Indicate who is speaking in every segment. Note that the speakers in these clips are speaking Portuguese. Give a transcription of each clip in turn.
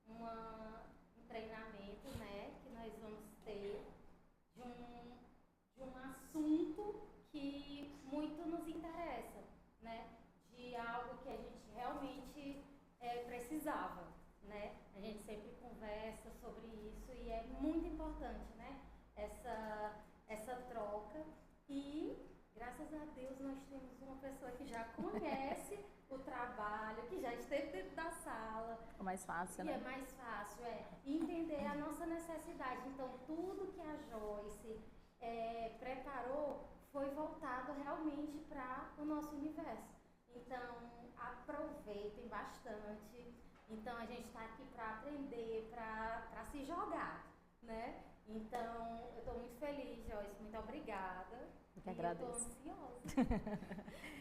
Speaker 1: um treinamento, né, que nós vamos ter de um assunto que muito nos interessa, né, de algo que a gente realmente precisava, né, a gente sempre conversa sobre isso e é muito importante, né, essa troca e graças a Deus nós temos uma pessoa que já conhece o trabalho, que já esteve dentro da sala.
Speaker 2: É mais fácil, né?
Speaker 1: E é mais fácil, entender a nossa necessidade. Então, tudo que a Joyce preparou foi voltado realmente para o nosso universo. Então, aproveitem bastante. Então, a gente está aqui para aprender, para se jogar, né? Então, eu estou muito feliz, Joyce. Muito obrigada.
Speaker 2: Eu que agradeço.
Speaker 1: Eu estou ansiosa.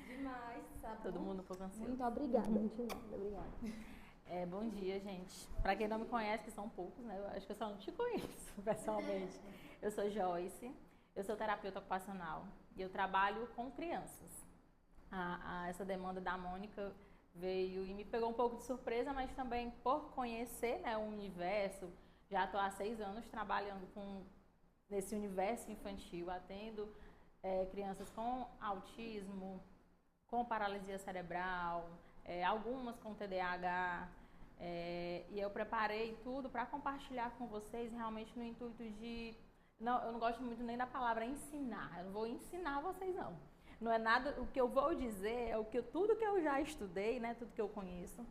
Speaker 1: Demais, sabe?
Speaker 2: Todo mundo um pouco ansioso.
Speaker 3: Muito obrigada. Muito obrigada.
Speaker 2: Bom dia, gente. Para quem não me conhece, que são poucos, né? Eu acho que eu só não te conheço pessoalmente. Eu sou Joyce, eu sou terapeuta ocupacional e eu trabalho com crianças. Essa demanda da Mônica veio e me pegou um pouco de surpresa, mas também por conhecer, né, o universo. Já estou há 6 anos trabalhando nesse universo infantil, atendo crianças com autismo, com paralisia cerebral, algumas com TDAH, e eu preparei tudo para compartilhar com vocês realmente no intuito de... eu não gosto muito nem da palavra ensinar, eu não vou ensinar vocês não. Não é nada, o que eu vou dizer é tudo que eu já estudei, né, tudo que eu conheço,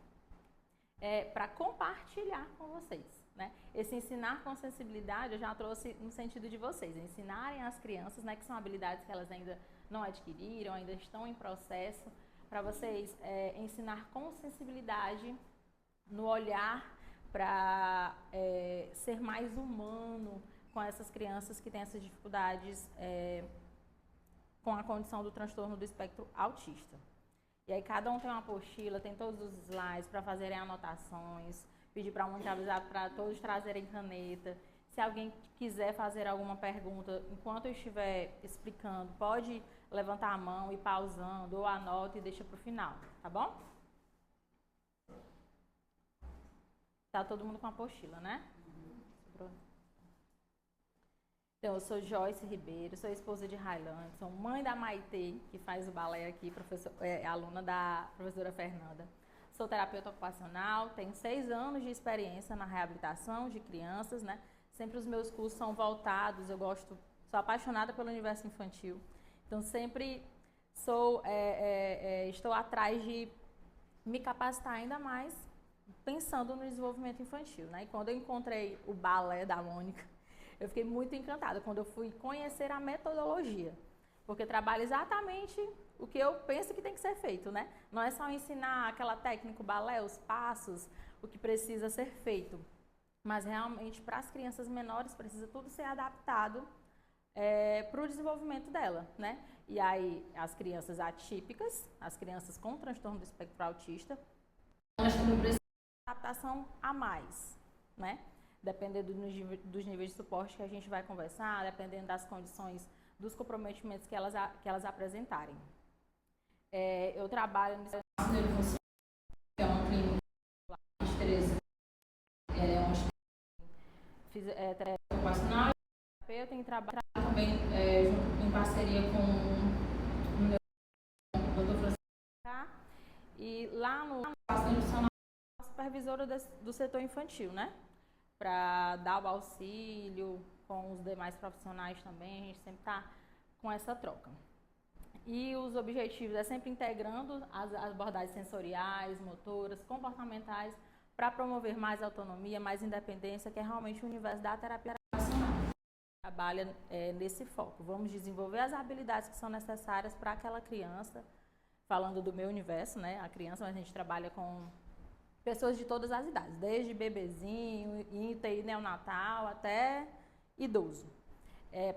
Speaker 2: para compartilhar com vocês. Né? Esse ensinar com sensibilidade eu já trouxe no sentido de vocês ensinarem as crianças, né, que são habilidades que elas ainda não adquiriram, ainda estão em processo, para vocês ensinar com sensibilidade no olhar para ser mais humano com essas crianças que têm essas dificuldades com a condição do transtorno do espectro autista. E aí cada um tem uma apostila, tem todos os slides para fazerem anotações, pedir para um avisar para todos trazerem caneta. Se alguém quiser fazer alguma pergunta, enquanto eu estiver explicando, pode levantar a mão e ir pausando, ou anota e deixa para o final, tá bom? Tá todo mundo com a apostila, né? Então, eu sou Joyce Ribeiro, sou esposa de Raylan, sou mãe da Maitê, que faz o balé aqui, aluna da professora Fernanda. Sou terapeuta ocupacional, tenho 6 anos de experiência na reabilitação de crianças, né? Sempre os meus cursos são voltados, sou apaixonada pelo universo infantil. Então, sempre estou atrás de me capacitar ainda mais, pensando no desenvolvimento infantil, né? E quando eu encontrei o balé da Mônica, eu fiquei muito encantada quando eu fui conhecer a metodologia, porque trabalha exatamente o que eu penso que tem que ser feito, né? Não é só ensinar aquela técnica, o balé, os passos, o que precisa ser feito, mas realmente para as crianças menores precisa tudo ser adaptado para o desenvolvimento dela, né? E aí as crianças atípicas, as crianças com transtorno do espectro autista, elas também precisam de adaptação a mais, né? Dependendo dos níveis de suporte que a gente vai conversar, dependendo das condições, dos comprometimentos que elas apresentarem. Eu trabalho no neurofuncional, que é uma clínica de Tereza, onde fiz terapia ocupacional, eu tenho trabalhado também em parceria com o Dr. Francisco, e lá no espaço nutricional, a supervisora do setor infantil, né? Para dar o auxílio com os demais profissionais também, a gente sempre está com essa troca. E os objetivos é sempre integrando as abordagens sensoriais, motoras, comportamentais, para promover mais autonomia, mais independência, que é realmente o universo da terapia ocupacional. Trabalha nesse foco. Vamos desenvolver as habilidades que são necessárias para aquela criança, falando do meu universo, né? A criança, mas a gente trabalha com pessoas de todas as idades, desde bebezinho, INTA, neonatal, até idoso.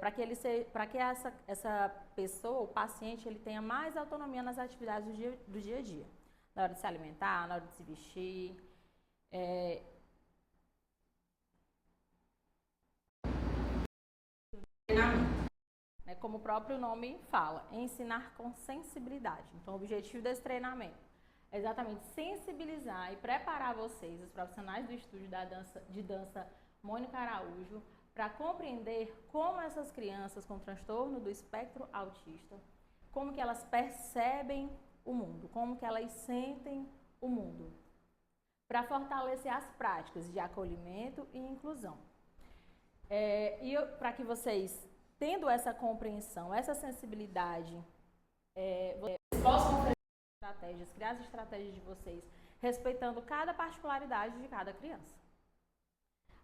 Speaker 2: Para que essa pessoa, o paciente, ele tenha mais autonomia nas atividades do dia a dia. Na hora de se alimentar, na hora de se vestir. Como o próprio nome fala, ensinar com sensibilidade. Então, o objetivo desse treinamento é exatamente sensibilizar e preparar vocês, os profissionais do estúdio de dança Mônica Araújo, para compreender como essas crianças com transtorno do espectro autista, como que elas percebem o mundo, como que elas sentem o mundo, para fortalecer as práticas de acolhimento e inclusão. Para que vocês, tendo essa compreensão, essa sensibilidade, vocês possam criar as estratégias de vocês, respeitando cada particularidade de cada criança.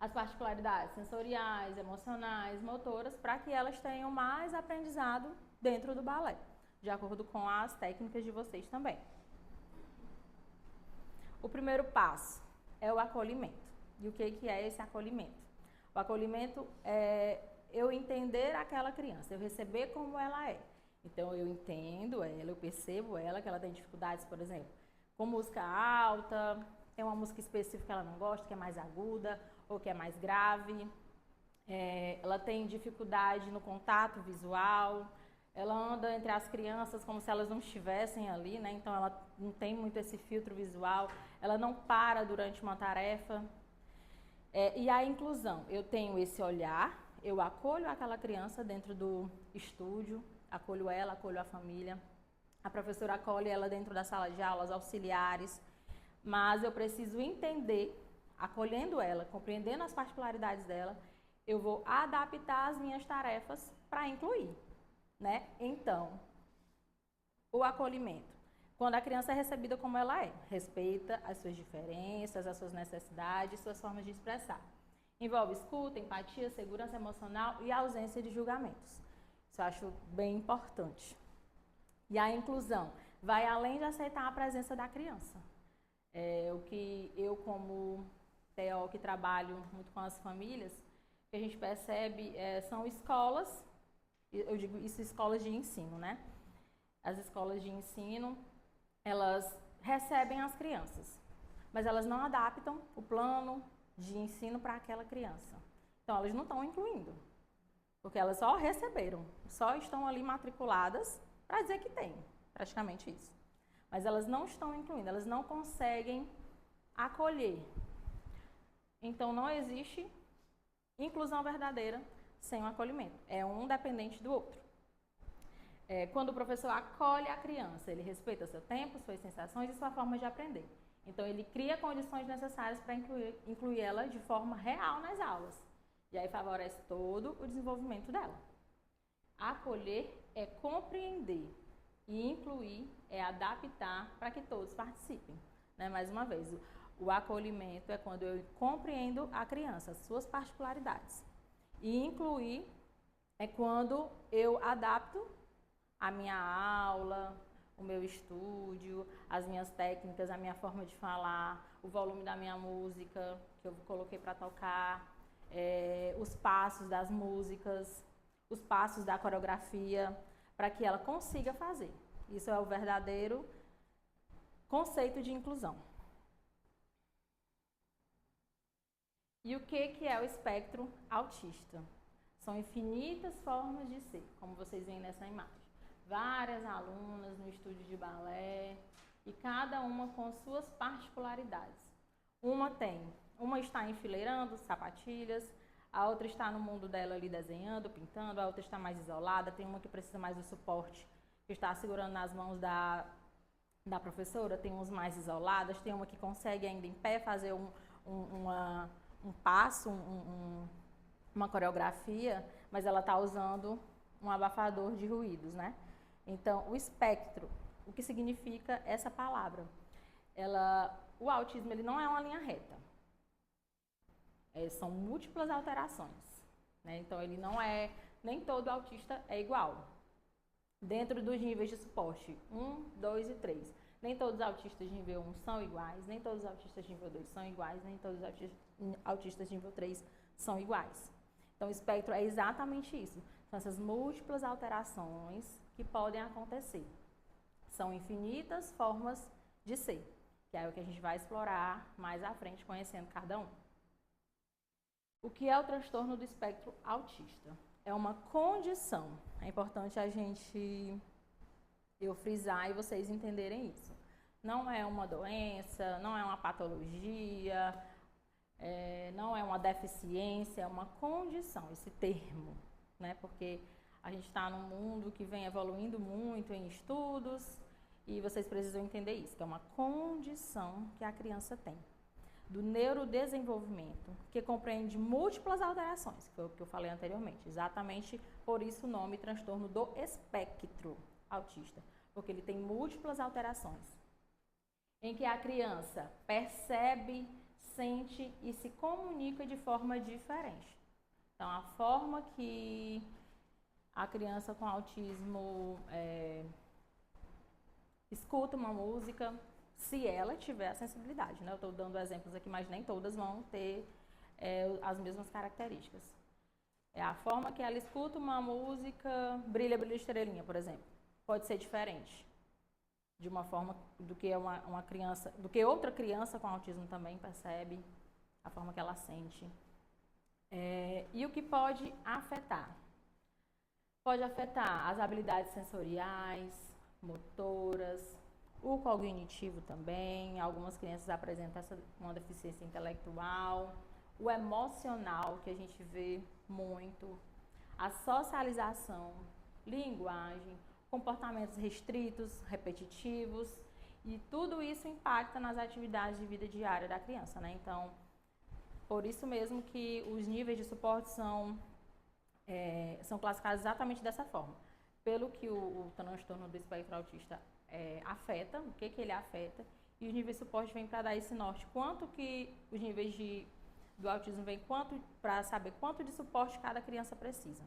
Speaker 2: As particularidades sensoriais, emocionais, motoras, para que elas tenham mais aprendizado dentro do balé, de acordo com as técnicas de vocês também. O primeiro passo é o acolhimento. E o que é esse acolhimento? O acolhimento é eu entender aquela criança, eu receber como ela é. Então, eu entendo ela, eu percebo ela, que ela tem dificuldades, por exemplo, com música alta, tem uma música específica que ela não gosta, que é mais aguda ou que é mais grave. Ela tem dificuldade no contato visual, ela anda entre as crianças como se elas não estivessem ali, né? Então, ela não tem muito esse filtro visual, ela não para durante uma tarefa. E a inclusão, eu tenho esse olhar, eu acolho aquela criança dentro do estúdio, acolho ela, acolho a família, a professora acolhe ela dentro da sala de aulas, auxiliares, mas eu preciso entender, acolhendo ela, compreendendo as particularidades dela, eu vou adaptar as minhas tarefas para incluir, né? Então, o acolhimento, quando a criança é recebida como ela é, respeita as suas diferenças, as suas necessidades, suas formas de expressar. Envolve escuta, empatia, segurança emocional e ausência de julgamentos. Isso eu acho bem importante. E a inclusão vai além de aceitar a presença da criança. O que eu, como TO, que trabalho muito com as famílias, que a gente percebe são escolas, eu digo isso, escolas de ensino, né? As escolas de ensino, elas recebem as crianças, mas elas não adaptam o plano de ensino para aquela criança. Então, elas não estão incluindo. Porque elas só receberam, só estão ali matriculadas para dizer que tem, praticamente isso. Mas elas não estão incluindo, elas não conseguem acolher. Então, não existe inclusão verdadeira sem o acolhimento. É um dependente do outro. Quando o professor acolhe a criança, ele respeita seu tempo, suas sensações e sua forma de aprender. Então, ele cria condições necessárias para incluir ela de forma real nas aulas. E aí favorece todo o desenvolvimento dela. Acolher é compreender e incluir é adaptar para que todos participem. Né? Mais uma vez, o acolhimento é quando eu compreendo a criança, as suas particularidades. E incluir é quando eu adapto a minha aula, o meu estúdio, as minhas técnicas, a minha forma de falar, o volume da minha música que eu coloquei para tocar, os passos das músicas, os passos da coreografia, para que ela consiga fazer. Isso é o verdadeiro conceito de inclusão. E o que é o espectro autista? São infinitas formas de ser, como vocês veem nessa imagem. Várias alunas no estúdio de balé e cada uma com suas particularidades. Uma está enfileirando sapatilhas, a outra está no mundo dela ali desenhando, pintando, a outra está mais isolada, tem uma que precisa mais do suporte, que está segurando nas mãos da professora, tem uns mais isoladas, tem uma que consegue ainda em pé fazer um passo, uma coreografia, mas ela está usando um abafador de ruídos, né? Então, o espectro, o que significa essa palavra? O autismo ele não é uma linha reta. São múltiplas alterações. Né? Então, ele não é... Nem todo autista é igual. Dentro dos níveis de suporte 1, 2 e 3. Nem todos os autistas de nível 1 são iguais, nem todos os autistas de nível 2 são iguais, nem todos os autistas de nível 3 são iguais. Então, o espectro é exatamente isso. São essas múltiplas alterações que podem acontecer. São infinitas formas de ser, que é o que a gente vai explorar mais à frente, conhecendo cada um. O que é o transtorno do espectro autista? É uma condição. É importante eu frisar e vocês entenderem isso. não é uma doença, não é uma patologia, não é uma deficiência, é uma condição, esse termo, né? Porque a gente está num mundo que vem evoluindo muito em estudos e vocês precisam entender isso, que é uma condição que a criança tem do neurodesenvolvimento, que compreende múltiplas alterações, que foi o que eu falei anteriormente. Exatamente por isso o nome transtorno do espectro autista, porque ele tem múltiplas alterações, em que a criança percebe, sente e se comunica de forma diferente. Então, a forma que a criança com autismo escuta uma música, se ela tiver a sensibilidade, né? Eu estou dando exemplos aqui, mas nem todas vão ter as mesmas características. É a forma que ela escuta uma música, brilha, brilha, estrelinha, por exemplo. Pode ser diferente de uma forma do que uma criança, do que outra criança com autismo também percebe, a forma que ela sente. E o que pode afetar? Pode afetar as habilidades sensoriais, motoras, o cognitivo também. Algumas crianças apresentam uma deficiência intelectual, o emocional, que a gente vê muito, a socialização, linguagem, comportamentos restritos, repetitivos, e tudo isso impacta nas atividades de vida diária da criança, né? Então, por isso mesmo que os níveis de suporte são classificados exatamente dessa forma. Pelo que o transtorno do espectro autista afeta, o que ele afeta, e os níveis de suporte vêm para dar esse norte. Quanto que os níveis do autismo vêm, para saber quanto de suporte cada criança precisa.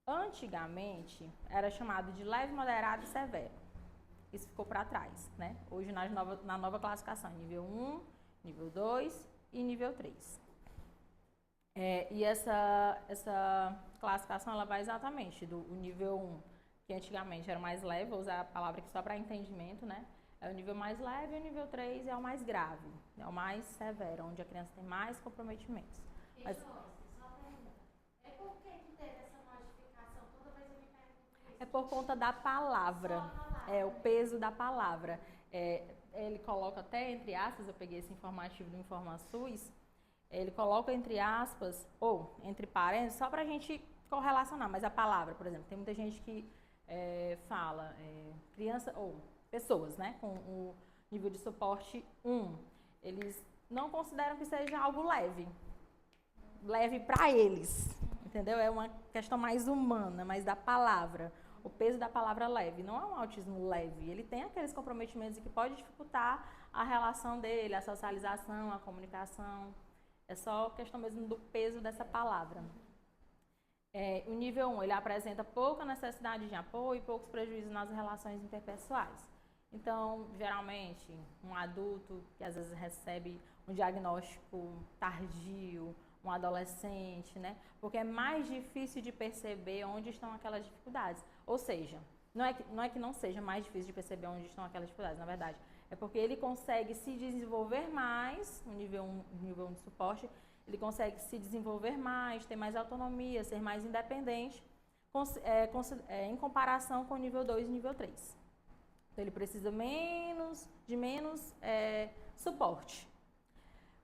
Speaker 2: Antigamente, era chamado de leve, moderado e severo. Isso ficou para trás, né? Hoje, na nova classificação, nível 1, nível 2 e nível 3. E essa classificação, ela vai exatamente do nível 1, que antigamente era mais leve, vou usar a palavra aqui só para entendimento, né? É o nível mais leve, e o nível 3 é o mais grave, é o mais severo, onde a criança tem mais comprometimentos. Mas, é por conta da palavra, o peso da palavra. Ele coloca até entre aspas, eu peguei esse informativo do InformaSUS, ele coloca entre aspas, ou entre parênteses, só para a gente correlacionar, mas a palavra, por exemplo, tem muita gente que fala criança, ou pessoas, né, com o nível de suporte 1, eles não consideram que seja algo leve para eles, entendeu? É uma questão mais humana, mais da palavra. O peso da palavra leve, não é um autismo leve, ele tem aqueles comprometimentos que pode dificultar a relação dele, a socialização, a comunicação, é só questão mesmo do peso dessa palavra. O nível 1, ele apresenta pouca necessidade de apoio e poucos prejuízos nas relações interpessoais. Então, geralmente, um adulto que às vezes recebe um diagnóstico tardio, um adolescente, né? Porque é mais difícil de perceber onde estão aquelas dificuldades. Ou seja, não é que não seja mais difícil de perceber onde estão aquelas dificuldades, na verdade. É porque ele consegue se desenvolver mais, o nível 1 de suporte, ele consegue se desenvolver mais, ter mais autonomia, ser mais independente, em comparação com o nível 2 e nível 3. Então, ele precisa de menos suporte.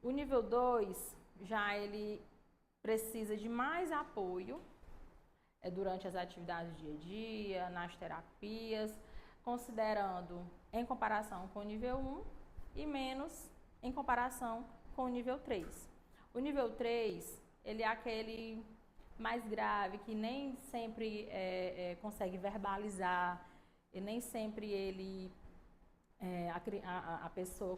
Speaker 2: O nível 2, já ele precisa de mais apoio durante as atividades do dia a dia, nas terapias, considerando em comparação com o nível 1 e menos em comparação com o nível 3. O nível 3, ele é aquele mais grave, que nem sempre consegue verbalizar, e nem sempre ele, a pessoa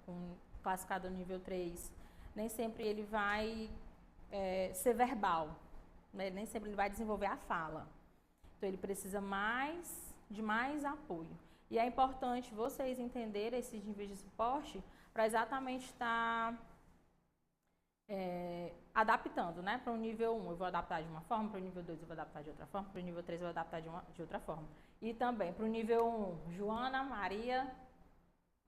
Speaker 2: com classificado no nível 3, nem sempre ele vai ser verbal, né? Nem sempre ele vai desenvolver a fala. Então, ele precisa de mais apoio. E é importante vocês entenderem esses níveis de suporte para exatamente estar adaptando, né? Para o nível 1 eu vou adaptar de uma forma, para o nível 2 eu vou adaptar de outra forma, para o nível 3 eu vou adaptar de outra forma. E também para o nível 1, Joana, Maria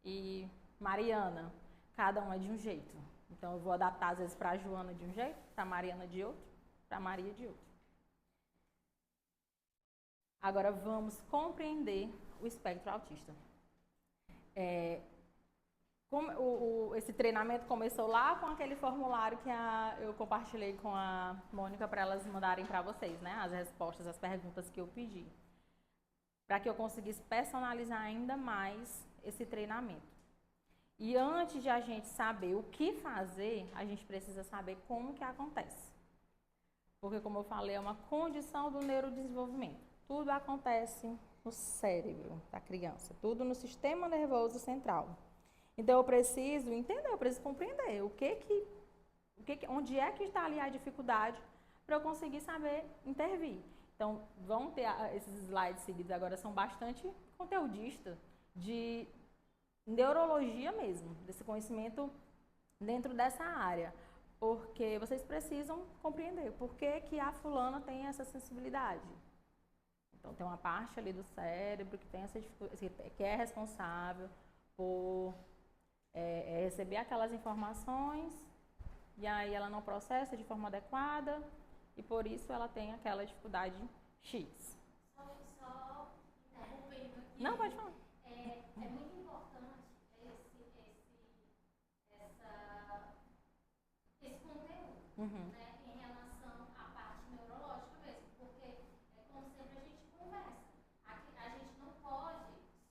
Speaker 2: e Mariana, cada uma de um jeito. Então, eu vou adaptar às vezes para a Joana de um jeito, para a Mariana de outro, para a Maria de outro. Agora, vamos compreender o espectro autista. Esse treinamento começou lá com aquele formulário que eu compartilhei com a Mônica para elas mandarem para vocês, né? As respostas, as perguntas que eu pedi. Para que eu conseguisse personalizar ainda mais esse treinamento. E antes de a gente saber o que fazer, a gente precisa saber como que acontece. Porque, como eu falei, é uma condição do neurodesenvolvimento. Tudo acontece no cérebro da criança, tudo no sistema nervoso central. Então, eu preciso entender, eu preciso compreender onde é que está ali a dificuldade para eu conseguir saber intervir. Então, vão ter esses slides seguidos agora, são bastante conteudistas de neurologia mesmo, desse conhecimento dentro dessa área. Porque vocês precisam compreender por que a fulana tem essa sensibilidade. Então, tem uma parte ali do cérebro que tem essa que é responsável por receber aquelas informações e aí ela não processa de forma adequada e por isso ela tem aquela dificuldade X.
Speaker 1: Só interrompendo aqui.
Speaker 2: Não, pode falar.
Speaker 1: É muito importante esse conteúdo, né, em relação à parte neurológica mesmo, porque, como sempre, a gente conversa. A gente não pode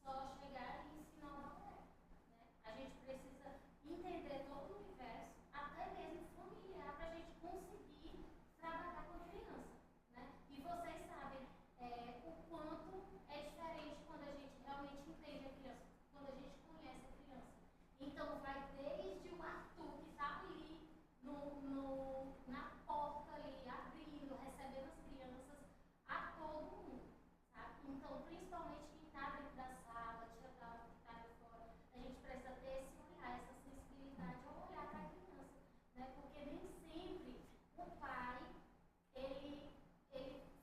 Speaker 1: só chegar e ensinar uma mulher, né? A gente precisa entender todo o universo, até mesmo familiar, para a gente conseguir trabalhar com a criança, né? E vocês sabem o quanto é diferente quando a gente realmente entende a criança, quando a gente conhece a criança. Então, vai desde o Arthur, que está ali na porta ali, abrindo, recebendo as crianças, a todo mundo, sabe? Então, principalmente quem está dentro da sala, tia Dalva, que está ali fora, a gente precisa ter esse olhar, essa sensibilidade ao olhar para a criança, né? Porque nem sempre o pai, ele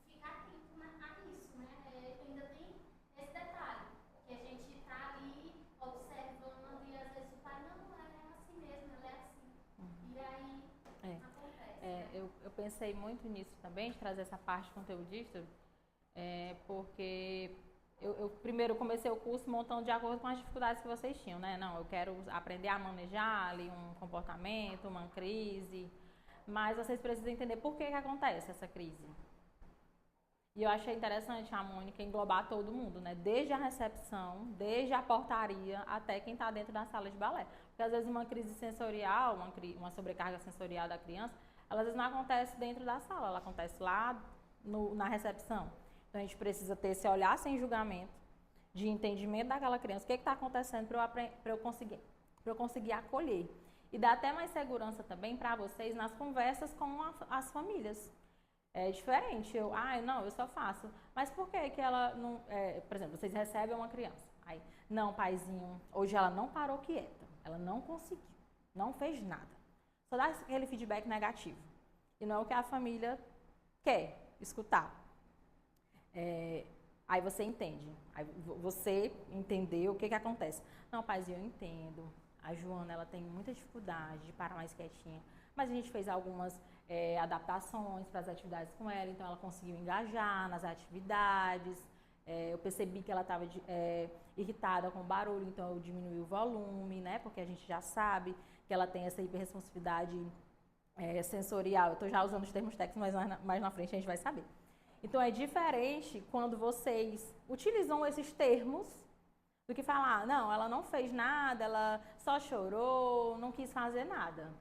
Speaker 1: fica atento a isso, né? Ainda tem esse detalhe, que a gente está ali observando e às vezes o pai, não, ela é assim mesmo, ela é assim. E aí acontece.
Speaker 2: Eu pensei muito nisso também, de trazer essa parte conteudista, porque eu primeiro comecei o curso montando de acordo com as dificuldades que vocês tinham, né? Não, eu quero aprender a manejar ali um comportamento, uma crise, mas vocês precisam entender por que acontece essa crise. E eu achei interessante a Mônica englobar todo mundo, né? Desde a recepção, desde a portaria, até quem está dentro da sala de balé. Porque às vezes uma crise sensorial, uma sobrecarga sensorial da criança, ela às vezes não acontece dentro da sala, ela acontece lá na recepção. Então a gente precisa ter esse olhar sem julgamento, de entendimento daquela criança, o que está acontecendo para eu conseguir acolher. E dar até mais segurança também para vocês nas conversas com as famílias. É diferente, eu só faço. Mas por que ela não... por exemplo, vocês recebem uma criança. Aí, não, paizinho, hoje ela não parou quieta. Ela não conseguiu, não fez nada. Só dá aquele feedback negativo. E não é o que a família quer escutar. Aí você entende. Aí você entendeu o que acontece. Não, paizinho, eu entendo. A Joana, ela tem muita dificuldade de parar mais quietinha. Mas a gente fez algumas adaptações para as atividades com ela, então ela conseguiu engajar nas atividades. Eu percebi que ela estava irritada com o barulho, então eu diminui o volume, né? Porque a gente já sabe que ela tem essa hiperresponsividade sensorial. Eu estou já usando os termos técnicos, mas mais na frente a gente vai saber. Então é diferente quando vocês utilizam esses termos do que falar, não, ela não fez nada, ela só chorou, não quis fazer nada.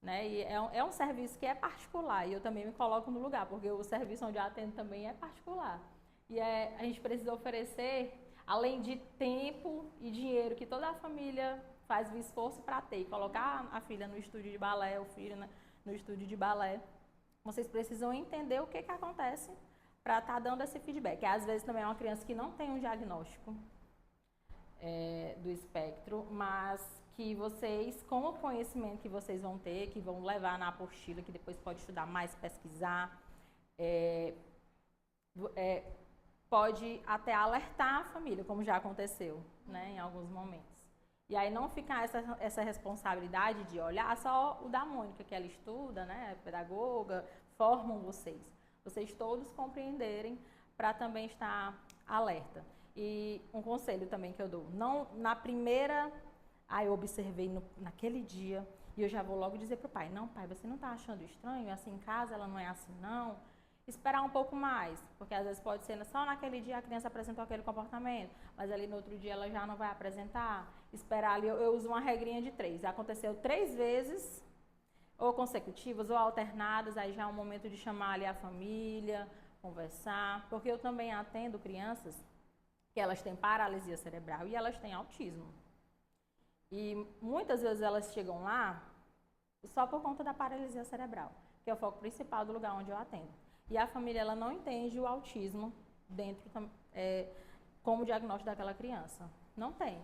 Speaker 2: Né? E é um serviço que é particular e eu também me coloco no lugar, porque o serviço onde eu atendo também é particular. E a gente precisa oferecer, além de tempo e dinheiro que toda a família faz o esforço para ter, e colocar a filha no estúdio de balé, o filho no estúdio de balé, vocês precisam entender o que acontece para estar dando esse feedback. E, às vezes também é uma criança que não tem um diagnóstico do espectro, mas que vocês, com o conhecimento que vocês vão ter, que vão levar na apostila, que depois pode estudar mais, pesquisar, pode até alertar a família, como já aconteceu, né, em alguns momentos. E aí não ficar essa responsabilidade de olhar só o da Mônica, que ela estuda, né, pedagoga, formam vocês. Vocês todos compreenderem para também estar alerta. E um conselho também que eu dou, não na primeira, eu observei naquele dia e eu já vou logo dizer pro pai, não pai, você não tá achando estranho? Assim em casa ela não é assim não? Esperar um pouco mais, porque às vezes pode ser só naquele dia a criança apresentou aquele comportamento, mas ali no outro dia ela já não vai apresentar. Esperar ali, eu uso uma regrinha de 3, aconteceu 3 vezes, ou consecutivas, ou alternadas, aí já é um momento de chamar ali a família, conversar, porque eu também atendo crianças que elas têm paralisia cerebral e elas têm autismo. E muitas vezes elas chegam lá só por conta da paralisia cerebral, que é o foco principal do lugar onde eu atendo. E a família ela não entende o autismo dentro como diagnóstico daquela criança. Não tem.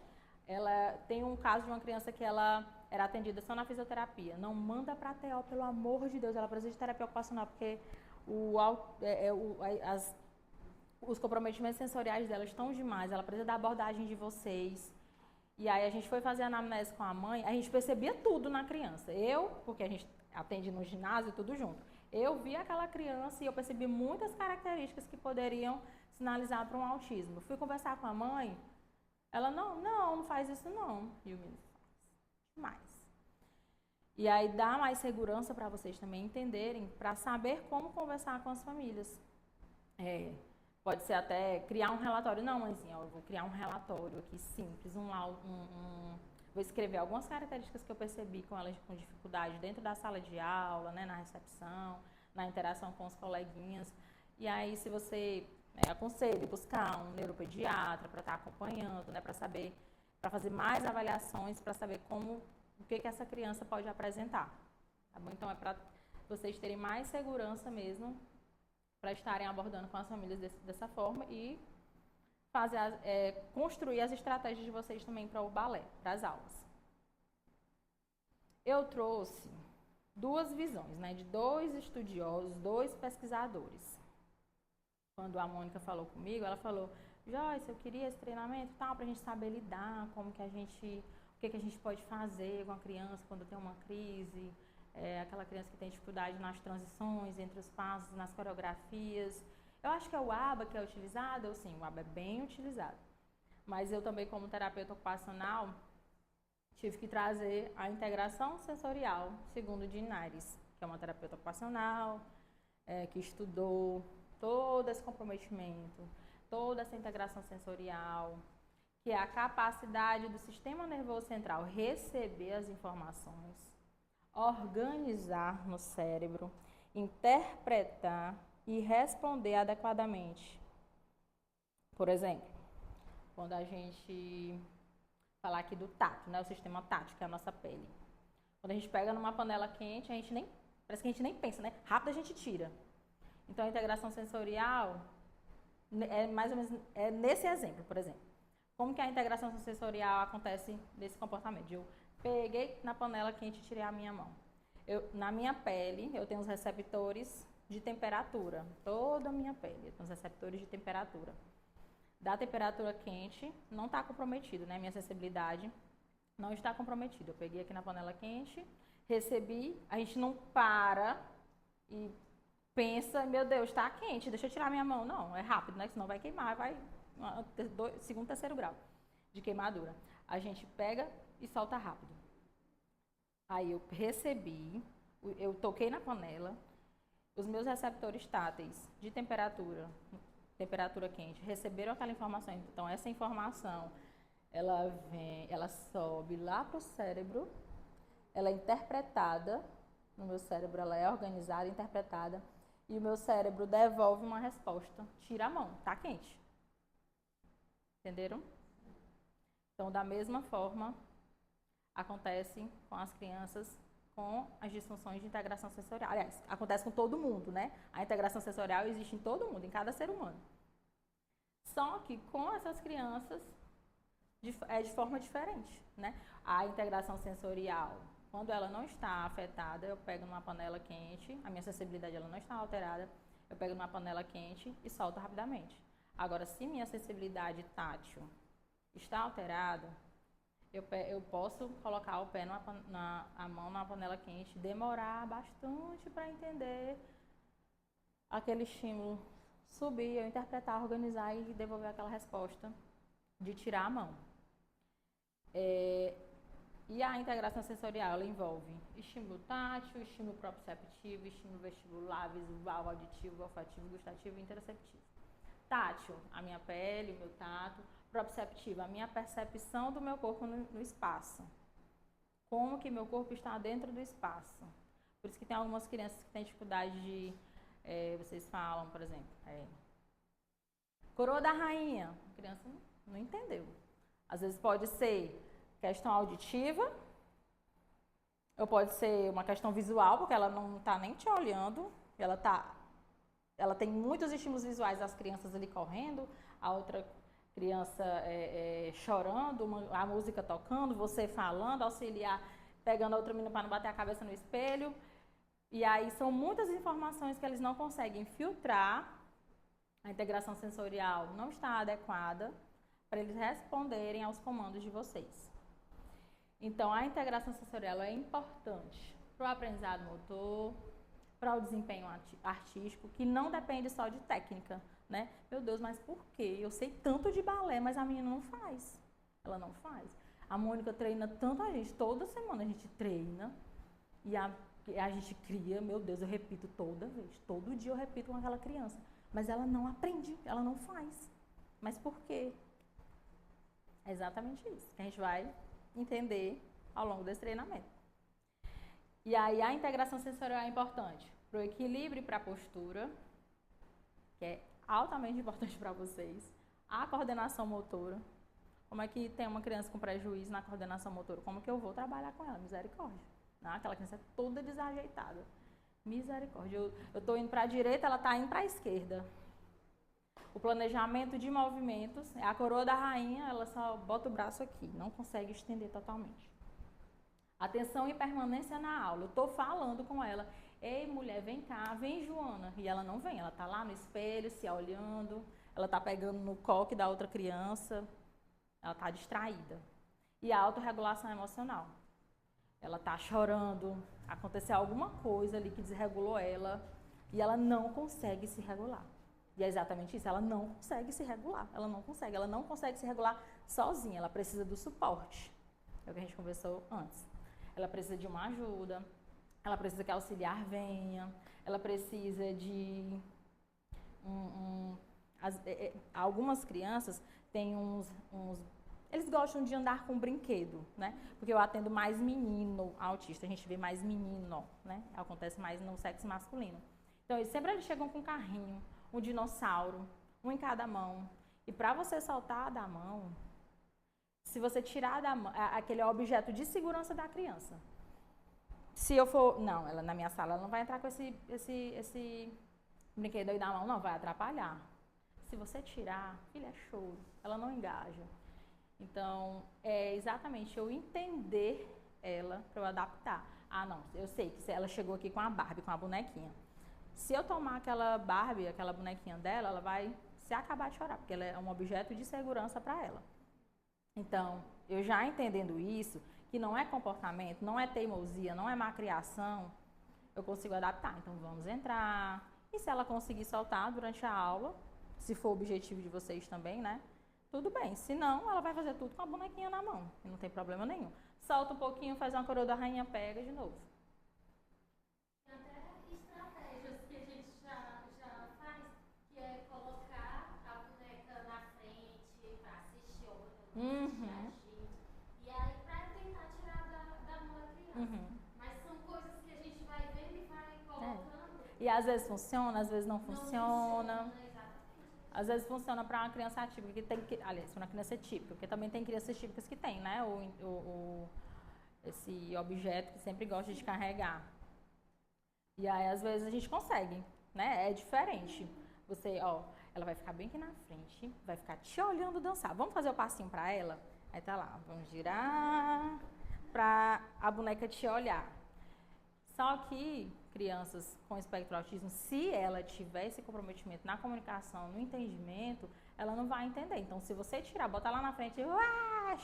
Speaker 2: Ela tem um caso de uma criança que ela era atendida só na fisioterapia. Não manda para a TO, pelo amor de Deus, ela precisa de terapia ocupacional, porque os comprometimentos sensoriais dela estão demais, ela precisa da abordagem de vocês. E aí a gente foi fazer a anamnese com a mãe, a gente percebia tudo na criança. Porque a gente atende no ginásio, tudo junto. Eu vi aquela criança e eu percebi muitas características que poderiam sinalizar para um autismo. Fui conversar com a mãe, ela, não faz isso não. E o menino faz mais. E aí dá mais segurança para vocês também entenderem, para saber como conversar com as famílias. Pode ser até criar um relatório. Não, mãezinha, eu vou criar um relatório aqui simples, vou escrever algumas características que eu percebi com elas com dificuldade dentro da sala de aula, né, na recepção, na interação com os coleguinhas. E aí, se você aconselha buscar um neuropediatra para estar acompanhando, né, para fazer mais avaliações, para saber o que essa criança pode apresentar. Tá bom? Então, é para vocês terem mais segurança mesmo, para estarem abordando com as famílias dessa forma e construir as estratégias de vocês também para o balé, para as aulas. Eu trouxe 2 visões, né, de 2 estudiosos, 2 pesquisadores. Quando a Mônica falou comigo, ela falou, Joyce, eu queria esse treinamento para a gente saber lidar, o que a gente pode fazer com a criança quando tem uma crise, aquela criança que tem dificuldade nas transições entre os passos, nas coreografias. Eu acho que é o ABA que é utilizado, sim, o ABA é bem utilizado. Mas eu também, como terapeuta ocupacional, tive que trazer a integração sensorial, segundo Jean Nares, que é uma terapeuta ocupacional, que estudou todo esse comprometimento, toda essa integração sensorial, que é a capacidade do sistema nervoso central receber as informações, organizar no cérebro, interpretar e responder adequadamente. Por exemplo, quando a gente falar aqui do tato, né, o sistema tático, que é a nossa pele. Quando a gente pega numa panela quente, parece que a gente nem pensa, né? Rápido a gente tira. Então, a integração sensorial é mais ou menos nesse exemplo, por exemplo. Como que a integração sensorial acontece nesse comportamento? Eu peguei na panela quente e tirei a minha mão. Na minha pele, eu tenho os receptores de temperatura. Toda a minha pele, eu tenho os receptores de temperatura. Da temperatura quente, não está comprometido, né? Minha sensibilidade não está comprometida. Eu peguei aqui na panela quente, recebi, a gente não para e pensa, meu Deus, está quente, deixa eu tirar minha mão. Não, é rápido, né? Senão vai queimar, vai segundo, terceiro grau de queimadura. A gente pega e solta rápido. Aí eu recebi, eu toquei na panela, os meus receptores táteis de temperatura quente, receberam aquela informação. Então, essa informação, ela sobe lá para o cérebro, ela é interpretada, no meu cérebro ela é organizada, interpretada, e o meu cérebro devolve uma resposta. Tira a mão, tá quente. Entenderam? Então, da mesma forma, acontece com as crianças com as disfunções de integração sensorial. Aliás, acontece com todo mundo, né? A integração sensorial existe em todo mundo, em cada ser humano. Só que com essas crianças é de forma diferente, né? A integração sensorial, quando ela não está afetada, eu pego numa panela quente, a minha sensibilidade ela não está alterada, eu pego numa panela quente e solto rapidamente. Agora, se minha sensibilidade tátil está alterada, eu posso colocar o pé a mão na panela quente, demorar bastante para entender aquele estímulo subir, eu interpretar, organizar e devolver aquela resposta de tirar a mão. E a integração sensorial, ela envolve estímulo tátil, estímulo proprioceptivo, estímulo vestibular, visual, auditivo, olfativo, gustativo e interoceptivo. Tátil, a minha pele, o meu tato. Proprioceptivo, a minha percepção do meu corpo no espaço. Como que meu corpo está dentro do espaço. Por isso que tem algumas crianças que têm dificuldade de... vocês falam, por exemplo, coroa da rainha. A criança não entendeu. Às vezes pode ser questão auditiva, ou pode ser uma questão visual, porque ela não está nem te olhando, ela tem muitos estímulos visuais das crianças ali correndo, a outra criança chorando, a música tocando, você falando, auxiliar, pegando a outra menina para não bater a cabeça no espelho. E aí são muitas informações que eles não conseguem filtrar, a integração sensorial não está adequada para eles responderem aos comandos de vocês. Então, a integração sensorial é importante para o aprendizado motor, para o desempenho artístico, que não depende só de técnica, né? Meu Deus, mas por quê? Eu sei tanto de balé, mas a menina não faz. Ela não faz. A Mônica treina tanto a gente, toda semana a gente treina e a gente cria, meu Deus, eu repito toda vez, todo dia eu repito com aquela criança, mas ela não aprende, ela não faz. Mas por quê? É exatamente isso que a gente vai entender ao longo desse treinamento. E aí a integração sensorial é importante para o equilíbrio e para a postura, que é altamente importante para vocês. A coordenação motora. Como é que tem uma criança com prejuízo na coordenação motora? Como que eu vou trabalhar com ela? Misericórdia. Não, aquela criança é toda desajeitada. Misericórdia. Eu estou indo para a direita, ela está indo para a esquerda. O planejamento de movimentos, a coroa da rainha, ela só bota o braço aqui, não consegue estender totalmente. Atenção e permanência na aula. Eu estou falando com ela. Ei, mulher, vem cá, vem, Joana. E ela não vem, ela está lá no espelho, se olhando, ela está pegando no coque da outra criança, ela está distraída. E a autorregulação emocional. Ela está chorando, aconteceu alguma coisa ali que desregulou ela e ela não consegue se regular. E é exatamente isso, ela não consegue se regular, ela não consegue se regular sozinha, ela precisa do suporte. É o que a gente conversou antes. Ela precisa de uma ajuda, ela precisa que a auxiliar venha, ela precisa de... algumas crianças têm eles gostam de andar com brinquedo, né? Porque eu atendo mais menino autista, a gente vê mais menino, né? Acontece mais no sexo masculino. Então, eles chegam com um carrinho, um dinossauro, um em cada mão. E para você soltar da mão, se você tirar da mão, aquele é o objeto de segurança da criança. Se eu for... Não, ela na minha sala ela não vai entrar com esse brinquedo aí da mão, não, vai atrapalhar. Se você tirar, filha, é choro, ela não engaja. Então, é exatamente eu entender ela para eu adaptar. Ah, não, eu sei que se ela chegou aqui com a Barbie, com a bonequinha. Se eu tomar aquela Barbie, aquela bonequinha dela, ela vai se acabar de chorar, porque ela é um objeto de segurança para ela. Então, eu já entendendo isso, que não é comportamento, não é teimosia, não é má criação, eu consigo adaptar. Então, vamos entrar. E se ela conseguir soltar durante a aula, se for o objetivo de vocês também, né? Tudo bem. Se não, ela vai fazer tudo com a bonequinha na mão. E não tem problema nenhum. Solta um pouquinho, faz uma coroa da rainha, pega de novo.
Speaker 1: Tem até estratégias que a gente já faz, que é colocar a boneca na frente para assistir ou agir. E aí para tentar tirar da mão da criança. Mas são coisas que a gente vai vendo e vai colocando.
Speaker 2: E às vezes funciona, às vezes não funciona.
Speaker 1: Exatamente.
Speaker 2: Às vezes funciona para uma criança atípica, que tem que, aliás, para uma criança típica, porque também tem crianças típicas que tem, né? Esse objeto que sempre gosta de carregar. E aí, às vezes, a gente consegue, né? É diferente. Você, ó, ela vai ficar bem aqui na frente, vai ficar te olhando dançar. Vamos fazer o passinho para ela? Aí tá lá, vamos girar para a boneca te olhar. Só que crianças com espectro autismo, se ela tiver esse comprometimento na comunicação, no entendimento, ela não vai entender. Então, se você tirar, botar lá na frente,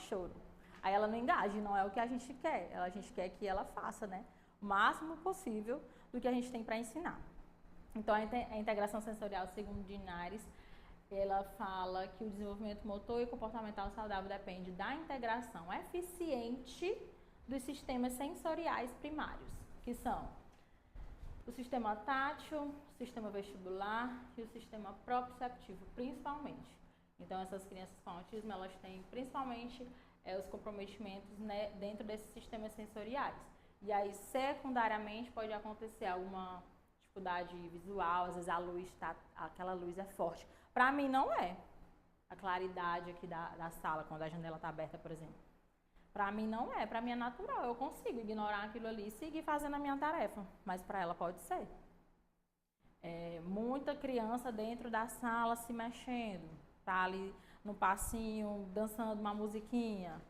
Speaker 2: choro. Aí ela não engaja, não é o que a gente quer. A gente quer que ela faça, né, o máximo possível do que a gente tem para ensinar. Então, a integração sensorial, segundo Dinares, ela fala que o desenvolvimento motor e comportamental saudável depende da integração eficiente dos sistemas sensoriais primários, que são o sistema tátil, o sistema vestibular e o sistema proprioceptivo, principalmente. Então, essas crianças com autismo, elas têm principalmente os comprometimentos, né, dentro desses sistemas sensoriais. E aí, secundariamente, pode acontecer alguma dificuldade visual, às vezes a luz aquela luz é forte. Para mim, não é. A claridade aqui da sala, quando a janela está aberta, por exemplo. Para mim, não é. Para mim, é natural. Eu consigo ignorar aquilo ali e seguir fazendo a minha tarefa. Mas para ela pode ser. Muita criança dentro da sala se mexendo. Tá ali no passinho, dançando uma musiquinha.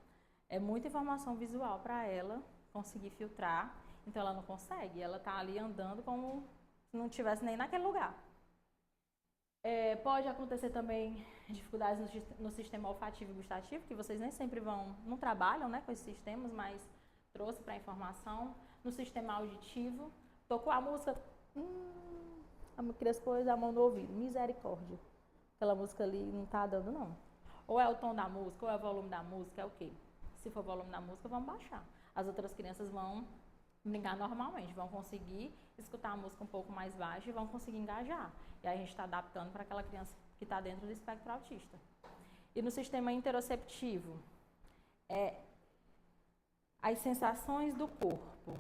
Speaker 2: É muita informação visual para ela conseguir filtrar. Então, ela não consegue. Ela tá ali andando como se não estivesse nem naquele lugar. Pode acontecer também dificuldades no sistema olfativo e gustativo, que vocês nem sempre não trabalham, né, com esses sistemas, mas trouxe para a informação. No sistema auditivo, tocou a música, a criança pôs a mão no ouvido, misericórdia. Aquela música ali não tá dando, não. Ou é o tom da música, ou é o volume da música, é o quê? Se for o volume da música, vamos baixar. As outras crianças vão brincar normalmente, vão conseguir escutar a música um pouco mais baixa e vão conseguir engajar. E aí a gente está adaptando para aquela criança que está dentro do espectro autista. E no sistema interoceptivo, as sensações do corpo.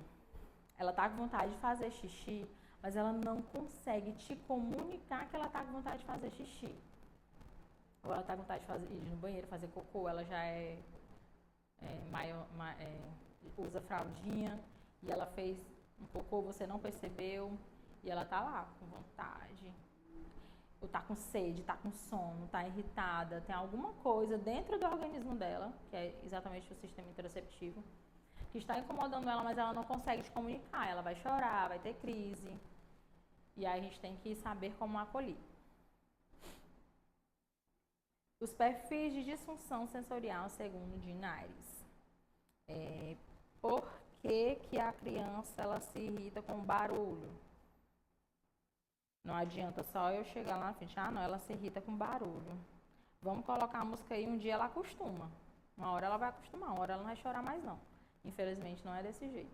Speaker 2: Ela está com vontade de fazer xixi, mas ela não consegue te comunicar que ela está com vontade de fazer xixi. Ou ela está com vontade de ir no banheiro, fazer cocô, ela já usa fraldinha, e ela fez um cocô, você não percebeu, e ela tá lá com vontade, ou tá com sede, tá com sono, tá irritada, tem alguma coisa dentro do organismo dela, que é exatamente o sistema interoceptivo, que está incomodando ela, mas ela não consegue te comunicar, ela vai chorar, vai ter crise, e aí a gente tem que saber como acolher. Os perfis de disfunção sensorial, segundo Dinares. Por que a criança ela se irrita com barulho? Não adianta só eu chegar lá na frente, não, ela se irrita com barulho. Vamos colocar a música aí, um dia ela acostuma. Uma hora ela vai acostumar, uma hora ela não vai chorar mais não. Infelizmente não é desse jeito.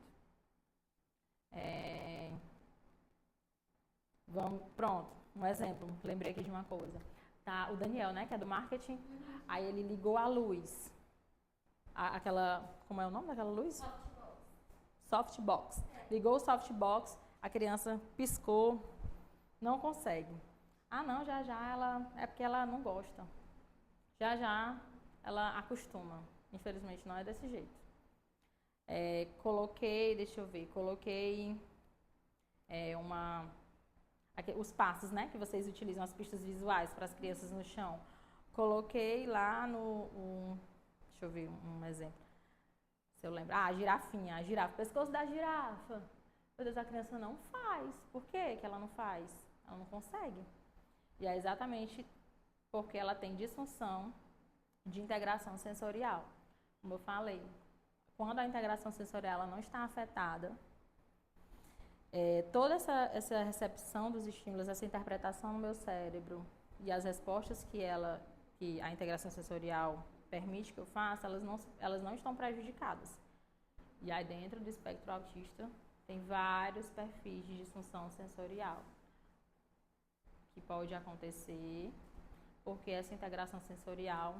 Speaker 2: Pronto, um exemplo, lembrei aqui de uma coisa. Tá, o Daniel, né, que é do marketing, aí ele ligou a luz. Como é o nome daquela luz? Softbox. Ligou o softbox, a criança piscou, não consegue. Não, já ela, é porque ela não gosta. Já ela acostuma. Infelizmente não é desse jeito. Coloquei os passos, né, que vocês utilizam, as pistas visuais para as crianças no chão. Coloquei lá deixa eu ver um exemplo. Se eu lembro. A girafinha, a girafa, o pescoço da girafa. Meu Deus, a criança não faz. Por que ela não faz? Ela não consegue. E é exatamente porque ela tem disfunção de integração sensorial. Como eu falei, quando a integração sensorial ela não está afetada, toda essa recepção dos estímulos, essa interpretação no meu cérebro e as respostas que a integração sensorial permite que eu faça, elas não estão prejudicadas. E aí dentro do espectro autista tem vários perfis de disfunção sensorial que pode acontecer porque essa integração sensorial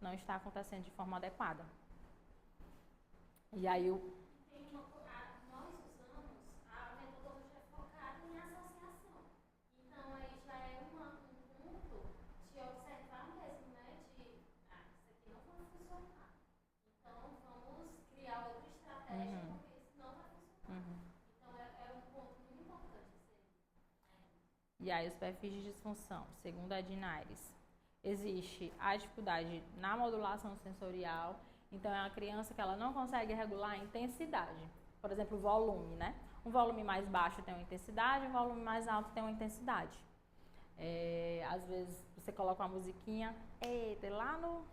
Speaker 2: não está acontecendo de forma adequada. E aí
Speaker 1: nós usamos a metodologia focada em associação. Então aí já é um ponto de observar mesmo, né? Isso aqui não vai funcionar. Então vamos criar outra estratégia porque isso não vai funcionar. Então é um ponto muito importante.
Speaker 2: E aí os perfis de disfunção, segundo a Dinares, existe a dificuldade na modulação sensorial. Então, é uma criança que ela não consegue regular a intensidade. Por exemplo, o volume, né? Um volume mais baixo tem uma intensidade, um volume mais alto tem uma intensidade. Às vezes, você coloca uma musiquinha, lá no